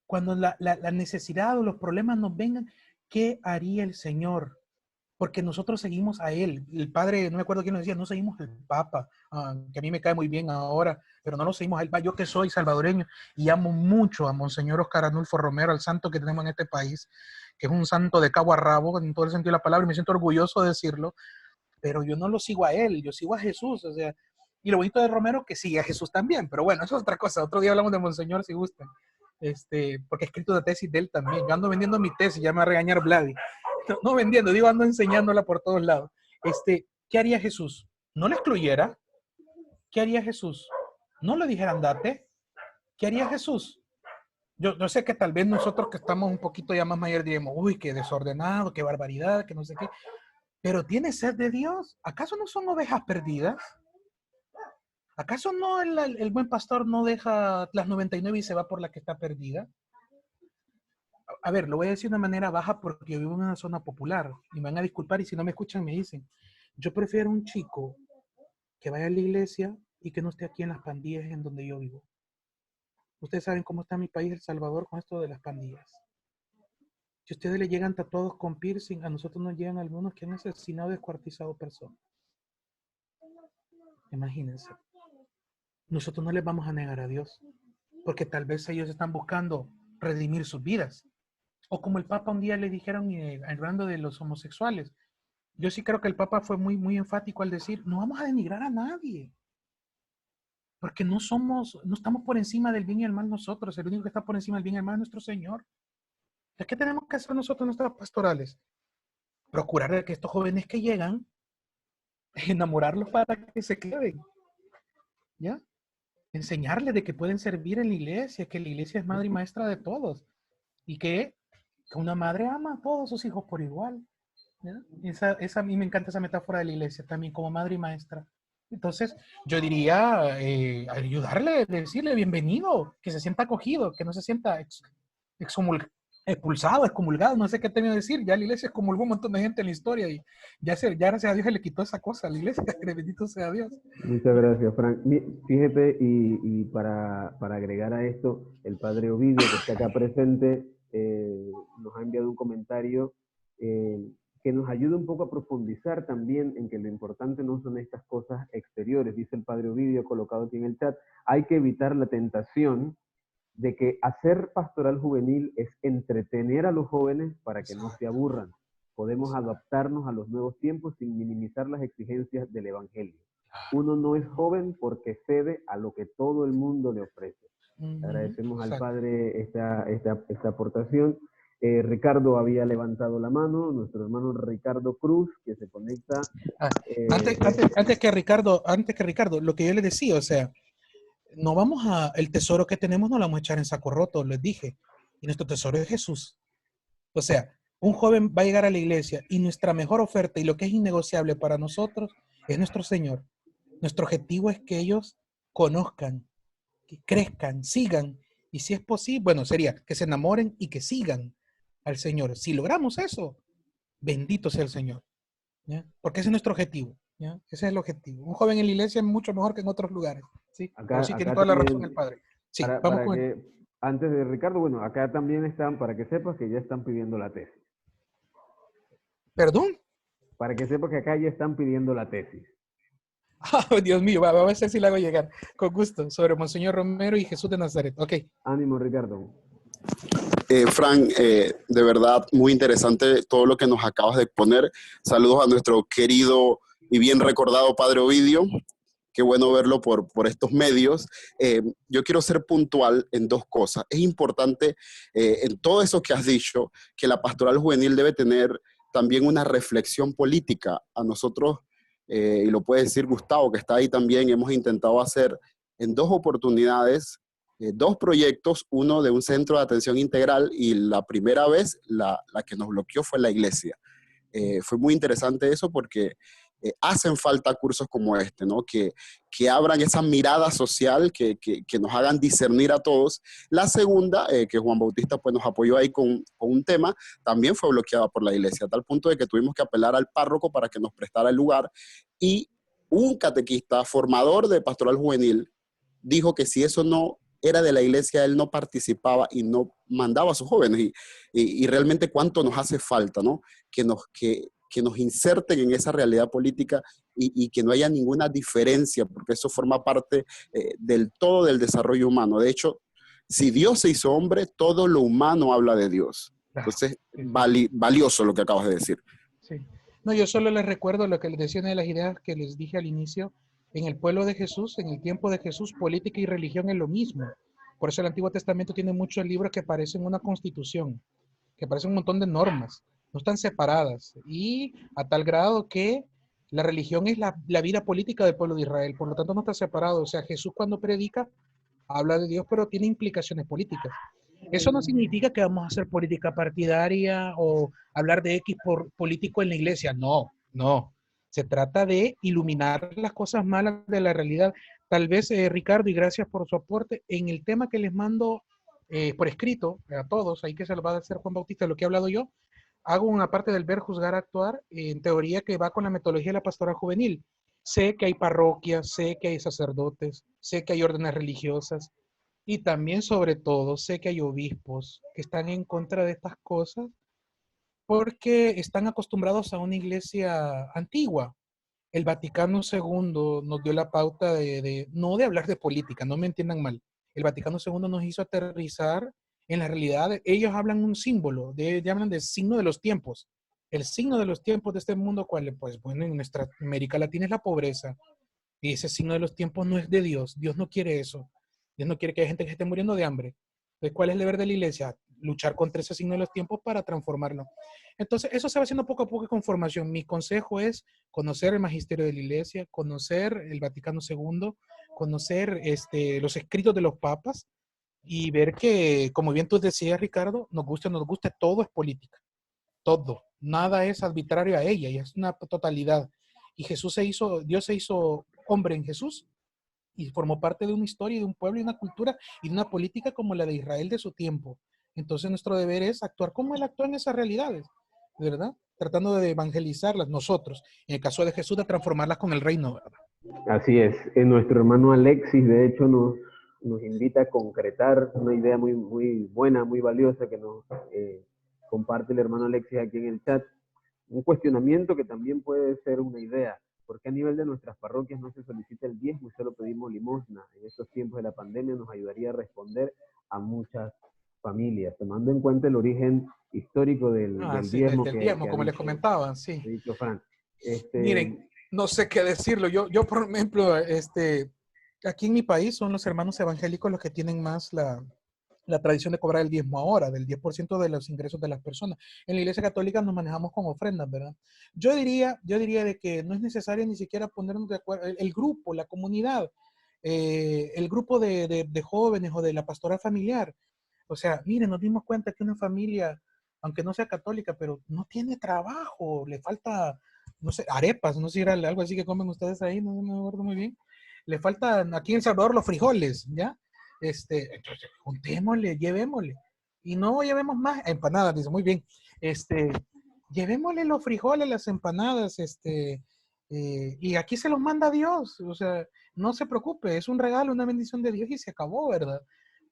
cuando la necesidad o los problemas nos vengan, ¿qué haría el Señor? Porque nosotros seguimos a Él. El Padre, no me acuerdo quién nos decía, no seguimos al Papa, que a mí me cae muy bien ahora, pero no lo seguimos a Él. Yo que soy salvadoreño y amo mucho a Monseñor Oscar Arnulfo Romero, al santo que tenemos en este país, que es un santo de cabo a rabo, en todo el sentido de la palabra, y me siento orgulloso de decirlo, pero yo no lo sigo a Él, yo sigo a Jesús, o sea, y lo bonito de Romero que sigue a Jesús también, pero bueno, eso es otra cosa. Otro día hablamos de Monseñor si gustan, porque he escrito una tesis de él también. Yo ando vendiendo mi tesis, ya me va a regañar Vladi. No vendiendo, digo, ando enseñándola por todos lados. ¿Qué haría Jesús? ¿No la excluyera? ¿Qué haría Jesús? no le dijera andate, ¿qué haría Jesús? Yo sé que tal vez nosotros que estamos un poquito ya más mayores diríamos, uy, qué desordenado, qué barbaridad, que no sé qué. Pero tiene sed de Dios. ¿Acaso no son ovejas perdidas? ¿Acaso no el buen pastor no deja las 99 y se va por la que está perdida? A ver, lo voy a decir de una manera baja porque yo vivo en una zona popular y me van a disculpar y si no me escuchan me dicen. Yo prefiero un chico que vaya a la iglesia y que no esté aquí en las pandillas en donde yo vivo. Ustedes saben cómo está mi país, El Salvador, con esto de las pandillas. Si ustedes le llegan tatuados con piercing, a nosotros nos llegan algunos que han asesinado y descuartizado personas. Imagínense. Nosotros no les vamos a negar a Dios, porque tal vez ellos están buscando redimir sus vidas. O como el Papa un día le dijeron, hablando de los homosexuales, yo sí creo que el Papa fue muy, muy enfático al decir, no vamos a denigrar a nadie, porque no estamos por encima del bien y el mal nosotros, el único que está por encima del bien y el mal es nuestro Señor. Entonces, ¿qué tenemos que hacer nosotros en nuestras pastorales? Procurar de que estos jóvenes que llegan, enamorarlos para que se queden, ¿ya? Enseñarles de que pueden servir en la iglesia, que la iglesia es madre y maestra de todos, y que una madre ama a todos sus hijos por igual, ¿ya? A mí me encanta esa metáfora de la iglesia también, como madre y maestra. Entonces, yo diría, ayudarle, decirle bienvenido, que se sienta acogido, que no se sienta expulsado, excomulgado, no sé qué tengo que decir. Ya la iglesia excomulgó un montón de gente en la historia y ya gracias a Dios se le quitó esa cosa a la iglesia, que bendito sea Dios. Muchas gracias, Frank. Fíjate, y para agregar a esto, el padre Ovidio, que está acá presente, nos ha enviado un comentario que nos ayuda un poco a profundizar también en que lo importante no son estas cosas exteriores. Dice el padre Ovidio, colocado aquí en el chat, hay que evitar la tentación de que hacer pastoral juvenil es entretener a los jóvenes para que no se aburran. Podemos adaptarnos a los nuevos tiempos sin minimizar las exigencias del evangelio. Uno no es joven porque cede a lo que todo el mundo le ofrece. Agradecemos al padre esta aportación. Ricardo había levantado la mano, nuestro hermano Ricardo Cruz, que se conecta. Antes que Ricardo, lo que yo le decía, o sea, no vamos el tesoro que tenemos no lo vamos a echar en saco roto, les dije, y nuestro tesoro es Jesús. O sea, un joven va a llegar a la iglesia y nuestra mejor oferta y lo que es innegociable para nosotros es nuestro Señor. Nuestro objetivo es que ellos conozcan, que crezcan, sigan, y si es posible, bueno, sería que se enamoren y que sigan al Señor. Si logramos eso, bendito sea el Señor, ¿ya? Porque ese es nuestro objetivo, ¿ya? Ese es el objetivo. Un joven en la iglesia es mucho mejor que en otros lugares, ¿sí? Pero sí tiene toda la razón el padre. Sí, vamos con antes de Ricardo, bueno, acá también están, para que sepas que ya están pidiendo la tesis. ¿Perdón? Para que sepas que acá ya están pidiendo la tesis. Oh, Dios mío, va a ver si la hago llegar. Con gusto, sobre Monseñor Romero y Jesús de Nazaret. Ok. Ánimo, Ricardo. Frank, de verdad, muy interesante todo lo que nos acabas de exponer. Saludos a nuestro querido y bien recordado padre Ovidio. Qué bueno verlo por estos medios. Yo quiero ser puntual en dos cosas. Es importante, en todo eso que has dicho, que la pastoral juvenil debe tener también una reflexión política. A nosotros, y lo puede decir Gustavo, que está ahí también, hemos intentado hacer en dos oportunidades, dos proyectos, uno de un centro de atención integral y la primera vez la que nos bloqueó fue la iglesia. Fue muy interesante eso porque hacen falta cursos como este, ¿no? Que abran esa mirada social, que nos hagan discernir a todos. La segunda, que Juan Bautista pues, nos apoyó ahí con un tema, también fue bloqueada por la iglesia, a tal punto de que tuvimos que apelar al párroco para que nos prestara el lugar. Y un catequista, formador de pastoral juvenil, dijo que si eso no era de la iglesia, él no participaba y no mandaba a sus jóvenes. Y realmente cuánto nos hace falta, ¿no? Que nos inserten en esa realidad política y que no haya ninguna diferencia, porque eso forma parte del todo del desarrollo humano. De hecho, si Dios se hizo hombre, todo lo humano habla de Dios. Entonces, valioso lo que acabas de decir. Sí. No, yo solo les recuerdo lo que les decía, una de las ideas que les dije al inicio. En el pueblo de Jesús, en el tiempo de Jesús, política y religión es lo mismo. Por eso el Antiguo Testamento tiene muchos libros que parecen una constitución, que parecen un montón de normas, no están separadas. Y a tal grado que La religión es la vida política del pueblo de Israel, por lo tanto no está separado. O sea, Jesús cuando predica habla de Dios, pero tiene implicaciones políticas. Eso no significa que vamos a hacer política partidaria o hablar de X por político en la iglesia. No, no. Se trata de iluminar las cosas malas de la realidad. Tal vez, Ricardo, y gracias por su aporte, en el tema que les mando por escrito a todos, ahí que se lo va a hacer Juan Bautista, lo que he hablado yo, hago una parte del ver, juzgar, actuar, en teoría que va con la metodología de la pastoral juvenil. Sé que hay parroquias, sé que hay sacerdotes, sé que hay órdenes religiosas, y también, sobre todo, sé que hay obispos que están en contra de estas cosas porque están acostumbrados a una iglesia antigua. El Vaticano II nos dio la pauta no de hablar de política, no me entiendan mal. El Vaticano II nos hizo aterrizar en la realidad. Ellos hablan un símbolo, hablan del signo de los tiempos. El signo de los tiempos de este mundo, ¿cuál? Pues bueno, en nuestra América Latina es la pobreza. Y ese signo de los tiempos no es de Dios. Dios no quiere eso. Dios no quiere que haya gente que esté muriendo de hambre. Entonces, ¿cuál es el deber de la iglesia? Luchar contra ese signo de los tiempos para transformarlo. Entonces, eso se va haciendo poco a poco con formación. Mi consejo es conocer el magisterio de la iglesia, conocer el Vaticano II, conocer los escritos de los papas y ver que, como bien tú decías, Ricardo, nos guste o no nos guste, todo es política. Todo. Nada es arbitrario a ella y es una totalidad. Y Dios se hizo hombre en Jesús y formó parte de una historia, de un pueblo y una cultura y de una política como la de Israel de su tiempo. Entonces nuestro deber es actuar como Él actuó en esas realidades, ¿verdad? Tratando de evangelizarlas nosotros. En el caso de Jesús, de transformarlas con el reino, ¿verdad? Así es. Nuestro hermano Alexis, de hecho, nos invita a concretar una idea muy, muy buena, muy valiosa que nos comparte el hermano Alexis aquí en el chat. Un cuestionamiento que también puede ser una idea. ¿Por qué a nivel de nuestras parroquias no se solicita el diezmo y solo pedimos limosna? En estos tiempos de la pandemia nos ayudaría a responder a muchas familias, tomando en cuenta el origen histórico del Sí, diezmo del que diezmo, ha como les dicho, comentaban, sí. ha dicho Fran. Miren, no sé qué decirlo. Yo por ejemplo, aquí en mi país son los hermanos evangélicos los que tienen más la tradición de cobrar el diezmo ahora, del 10% de los ingresos de las personas. En la Iglesia Católica nos manejamos con ofrendas, ¿verdad? Yo diría de que no es necesario ni siquiera ponernos de acuerdo, el grupo, la comunidad, el grupo de jóvenes o de la pastoral familiar. O sea, miren, nos dimos cuenta que una familia, aunque no sea católica, pero no tiene trabajo, le falta, no sé, arepas, no sé si era algo así que comen ustedes ahí, no me acuerdo muy bien. Le faltan aquí en El Salvador los frijoles, ¿ya? Entonces, juntémosle, llevémosle. Y no llevemos más empanadas, dice, muy bien. Llevémosle los frijoles, las empanadas, y aquí se los manda Dios. O sea, no se preocupe, es un regalo, una bendición de Dios y se acabó, ¿verdad?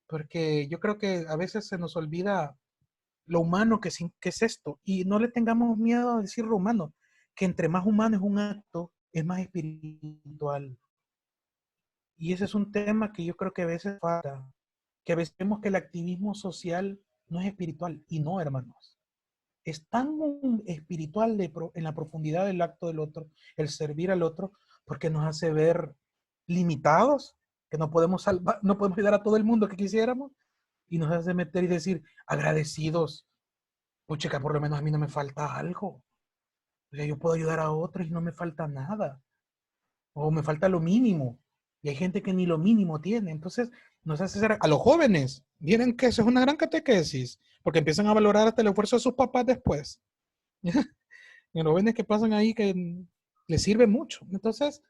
Porque yo creo que a veces se nos olvida lo humano que es esto. Y no le tengamos miedo a decir lo humano, que entre más humano es un acto, es más espiritual. Y ese es un tema que yo creo que a veces falta, que a veces vemos que el activismo social no es espiritual, y no, hermanos. Es tan espiritual en la profundidad del acto del otro, el servir al otro, porque nos hace ver limitados, que no podemos salvar, no podemos ayudar a todo el mundo que quisiéramos, y nos hace meter y decir, agradecidos, puchica, por lo menos a mí no me falta algo. O sea, yo puedo ayudar a otros y no me falta nada, o me falta lo mínimo. Y hay gente que ni lo mínimo tiene. Entonces, nos hace ser a los jóvenes. Miren que eso es una gran catequesis, porque empiezan a valorar hasta el esfuerzo de sus papás después. Y los jóvenes que pasan ahí que les sirve mucho. Entonces,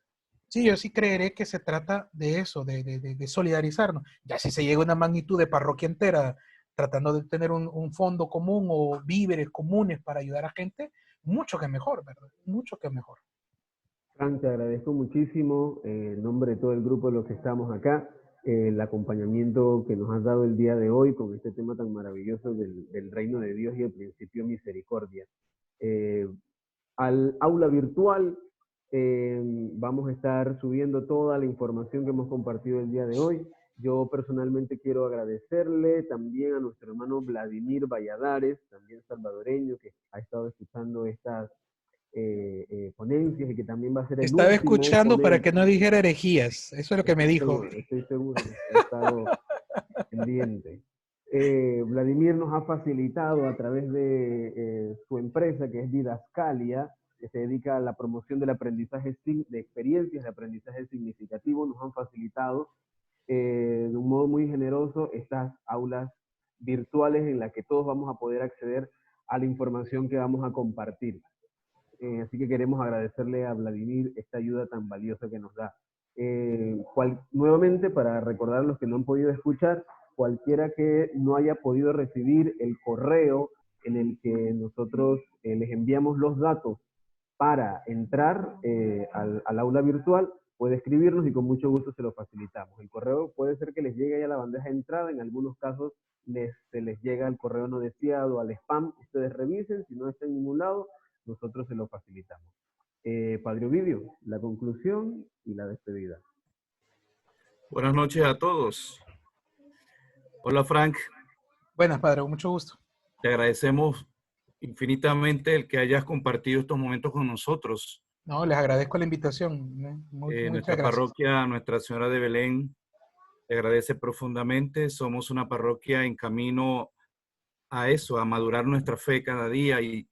sí, yo sí creeré que se trata de eso, de solidarizarnos. Ya si se llega a una magnitud de parroquia entera tratando de tener un fondo común o víveres comunes para ayudar a gente, mucho que mejor, ¿verdad? Mucho que mejor. Frank, te agradezco muchísimo, en nombre de todo el grupo de los que estamos acá, el acompañamiento que nos has dado el día de hoy con este tema tan maravilloso del reino de Dios y el principio de misericordia. Al aula virtual vamos a estar subiendo toda la información que hemos compartido el día de hoy. Yo personalmente quiero agradecerle también a nuestro hermano Vladimir Valladares, también salvadoreño, que ha estado escuchando estas ponencias y que también va a ser el Estaba último escuchando ponente. para que no dijera herejías. Eso es lo que me dijo. Estoy seguro que he estado pendiente. Vladimir nos ha facilitado a través de su empresa, que es Didascalia, que se dedica a la promoción del aprendizaje, de experiencias de aprendizaje significativo, nos han facilitado de un modo muy generoso estas aulas virtuales en las que todos vamos a poder acceder a la información que vamos a compartir. Así que queremos agradecerle a Vladimir esta ayuda tan valiosa que nos da. Nuevamente, para recordar a los que no han podido escuchar, cualquiera que no haya podido recibir el correo en el que nosotros les enviamos los datos para entrar al aula virtual, puede escribirnos y con mucho gusto se lo facilitamos. El correo puede ser que les llegue ya a la bandeja de entrada, en algunos casos se les llega al correo no deseado, al spam. Ustedes revisen, si no está en ningún lado, nosotros se lo facilitamos. Padre Ovidio, la conclusión y la despedida. Buenas noches a todos. Hola, Frank. Buenas, padre, con mucho gusto. Te agradecemos infinitamente el que hayas compartido estos momentos con nosotros. No, les agradezco la invitación. Nuestra parroquia, Nuestra Señora de Belén, te agradece profundamente. Somos una parroquia en camino a eso, a madurar nuestra fe cada día y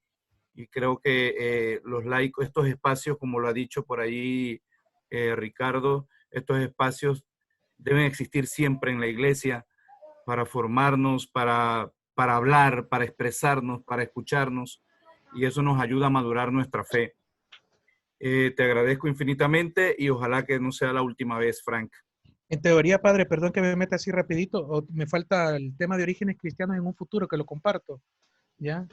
creo que los laicos, estos espacios, como lo ha dicho por ahí Ricardo, estos espacios deben existir siempre en la iglesia para formarnos, para hablar, para expresarnos, para escucharnos, y eso nos ayuda a madurar nuestra fe. Te agradezco infinitamente y ojalá que no sea la última vez, Frank. En teoría, padre, perdón que me meta así rapidito, me falta el tema de orígenes cristianos en un futuro que lo comparto, ¿ya?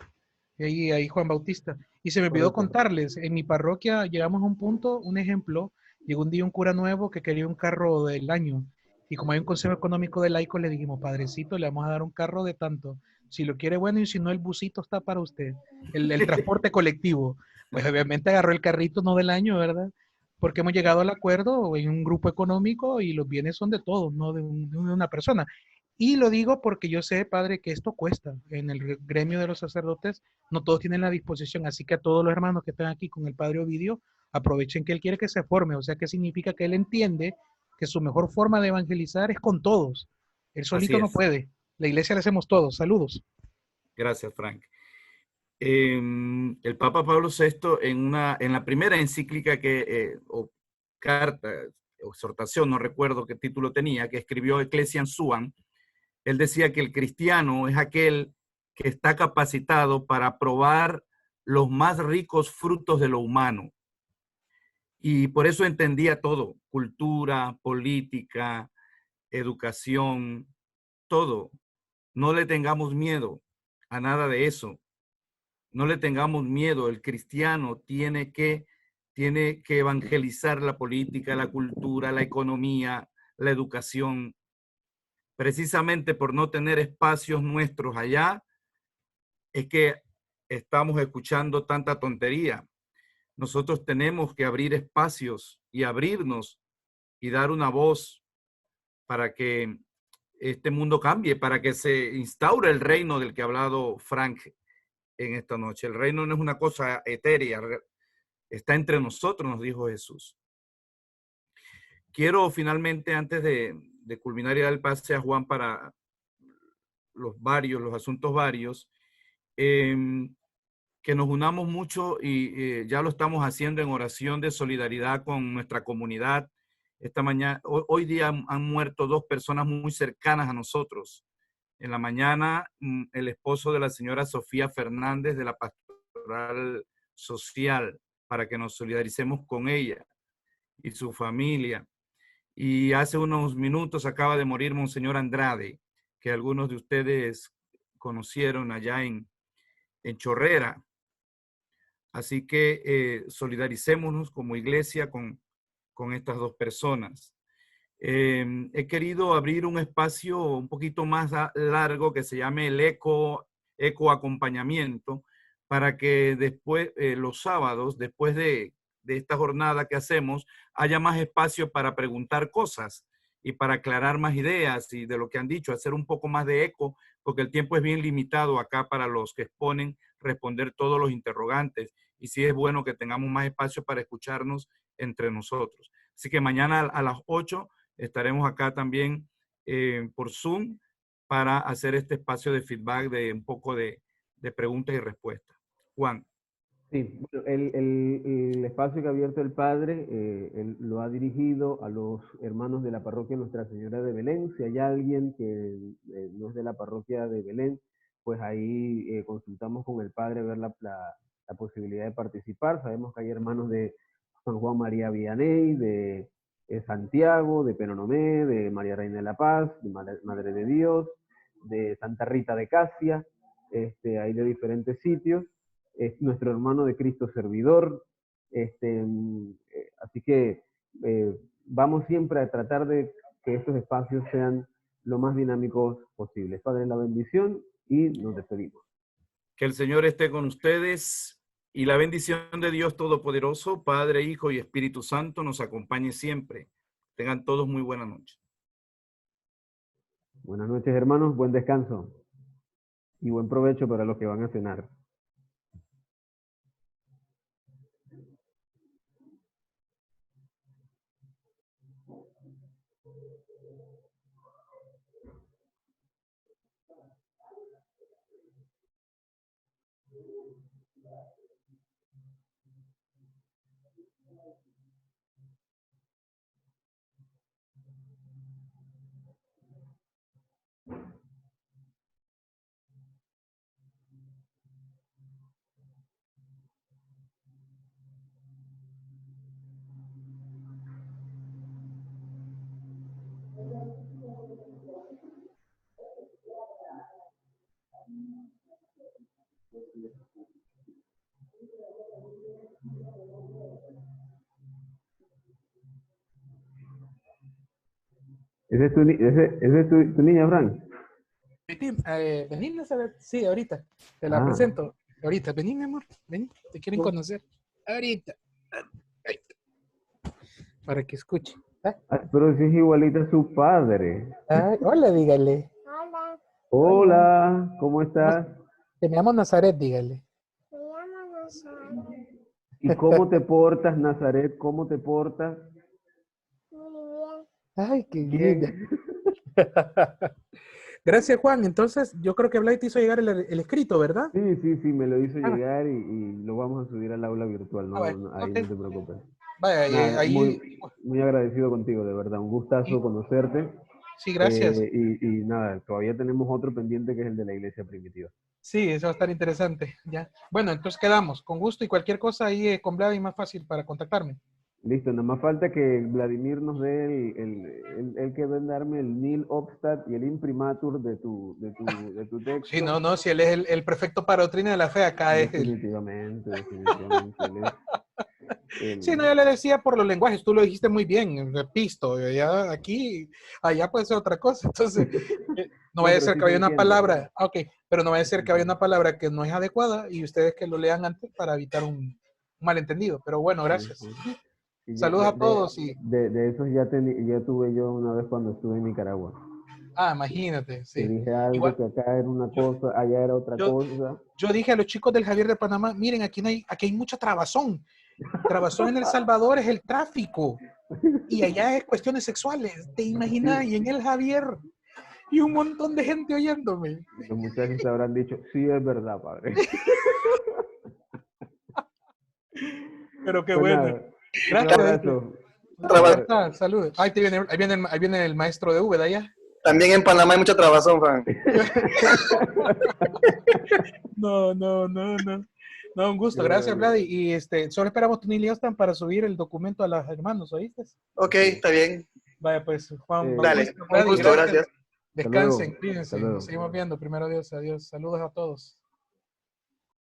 Y ahí Juan Bautista. Y se me olvidó contarles, en mi parroquia llegamos a un punto, un ejemplo, llegó un día un cura nuevo que quería un carro del año. Y como hay un consejo económico de laicos, le dijimos, padrecito, le vamos a dar un carro de tanto. Si lo quiere, bueno, y si no, el busito está para usted. El transporte colectivo. Pues obviamente agarró el carrito, no del año, ¿verdad? Porque hemos llegado al acuerdo en un grupo económico y los bienes son de todos, no de una persona. Y lo digo porque yo sé, padre, que esto cuesta. En el gremio de los sacerdotes no todos tienen la disposición, así que a todos los hermanos que están aquí con el padre Ovidio, aprovechen que él quiere que se forme, o sea, que significa que él entiende que su mejor forma de evangelizar es con todos. Él solito no puede. La iglesia le hacemos todos. Saludos. Gracias, Frank. El Papa Pablo VI, en la primera encíclica o carta, o exhortación, no recuerdo qué título tenía, que escribió Ecclesiam Suam, él decía que el cristiano es aquel que está capacitado para probar los más ricos frutos de lo humano. Y por eso entendía todo, cultura, política, educación, todo. No le tengamos miedo a nada de eso. No le tengamos miedo. El cristiano tiene que evangelizar la política, la cultura, la economía, la educación. Precisamente por no tener espacios nuestros allá, es que estamos escuchando tanta tontería. Nosotros tenemos que abrir espacios y abrirnos y dar una voz para que este mundo cambie, para que se instaure el reino del que ha hablado Frank en esta noche. El reino no es una cosa etérea, está entre nosotros, nos dijo Jesús. Quiero finalmente, antes de culminar y dar el pase a Juan para los asuntos varios, que nos unamos mucho y ya lo estamos haciendo en oración de solidaridad con nuestra comunidad. Esta mañana, hoy día han muerto 2 personas muy cercanas a nosotros. En la mañana, el esposo de la señora Sofía Fernández de la Pastoral Social, para que nos solidaricemos con ella y su familia. Y hace unos minutos acaba de morir Monseñor Andrade, que algunos de ustedes conocieron allá en Chorrera. Así que solidaricémonos como iglesia con estas 2 personas. He querido abrir un espacio un poquito más largo que se llame el eco acompañamiento, para que después, los sábados, después de esta jornada que hacemos, haya más espacio para preguntar cosas y para aclarar más ideas y de lo que han dicho, hacer un poco más de eco, porque el tiempo es bien limitado acá para los que exponen, responder todos los interrogantes. Y sí es bueno que tengamos más espacio para escucharnos entre nosotros. Así que mañana a las 8 estaremos acá también por Zoom para hacer este espacio de feedback, de un poco de preguntas y respuestas. Juan. Sí, bueno, el espacio que ha abierto el Padre, él lo ha dirigido a los hermanos de la parroquia Nuestra Señora de Belén. Si hay alguien que no es de la parroquia de Belén, pues ahí consultamos con el Padre a ver la posibilidad de participar. Sabemos que hay hermanos de San Juan María Vianney, de Santiago, de Penonomé, de María Reina de la Paz, de Madre de Dios, de Santa Rita de Casia, hay de diferentes sitios. Es nuestro hermano de Cristo servidor. Así que vamos siempre a tratar de que estos espacios sean lo más dinámicos posibles. Padre, la bendición y nos despedimos. Que el Señor esté con ustedes y la bendición de Dios Todopoderoso, Padre, Hijo y Espíritu Santo, nos acompañe siempre. Tengan todos muy buena noche. Buenas noches, hermanos. Buen descanso y buen provecho para los que van a cenar. ¿Ese es tu niña, Frank? Vení, Nazaret. Sí, ahorita. Te la presento. Ahorita. Vení, mi amor. Vení. Te quieren conocer. Ahorita. Para que escuche. Pero si es igualita a su padre. Hola, dígale. Hola. Hola, ¿cómo estás? Te llamo Nazaret, dígale. Me llamo Nazaret. ¿Y cómo te portas, Nazaret? ¿Cómo te portas? Muy bien. Ay, qué Bien. linda. Gracias, Juan. Entonces, yo creo que Blay te hizo llegar el escrito, ¿verdad? Sí, me lo hizo llegar y lo vamos a subir al aula virtual. No, bueno, ahí okay. no te preocupes. Vaya, Nada, ahí... muy agradecido contigo, de verdad. Un gustazo conocerte. Sí, gracias. Y nada, todavía tenemos otro pendiente que es el de la iglesia primitiva. Sí, eso va a estar interesante. Ya. Bueno, entonces quedamos. Con gusto y cualquier cosa ahí con Blay más fácil para contactarme. Listo, nada más falta que Vladimir nos dé el que va a darme el nil obstat y el imprimatur de tu texto. Sí, no, si él es el prefecto para doctrina de la fe, acá es él. Definitivamente. Sí, no, yo le decía por los lenguajes, tú lo dijiste muy bien, repisto, ya aquí, allá puede ser otra cosa, entonces, no vaya a ser que vaya una palabra, pero no vaya a ser que vaya una palabra que no es adecuada y ustedes que lo lean antes para evitar un malentendido, pero bueno, gracias. Saludos a todos. De esos ya tuve yo una vez cuando estuve en Nicaragua. Imagínate, sí. Te dije algo igual, que acá era una cosa, allá era otra cosa. Yo dije a los chicos del Javier de Panamá, miren, aquí hay mucha trabazón. Trabazón en El Salvador es el tráfico. Y allá es cuestiones sexuales, ¿te imaginas? Y en el Javier, y un montón de gente oyéndome. Los muchachos te habrán dicho, sí, es verdad, padre. Pero qué bueno. Gracias. Saludos. Ahí viene el maestro de V de allá. También en Panamá hay mucha trabazón, Juan. No, un gusto. Gracias, Vlad. Y solo esperamos tu Niliostan para subir el documento a los hermanos, ¿oíste? Ok, está bien. Vaya, pues, Juan. Dale, un gusto, gracias. Descansen, cuídense. Nos seguimos viendo. Primero Dios, adiós. Saludos a todos.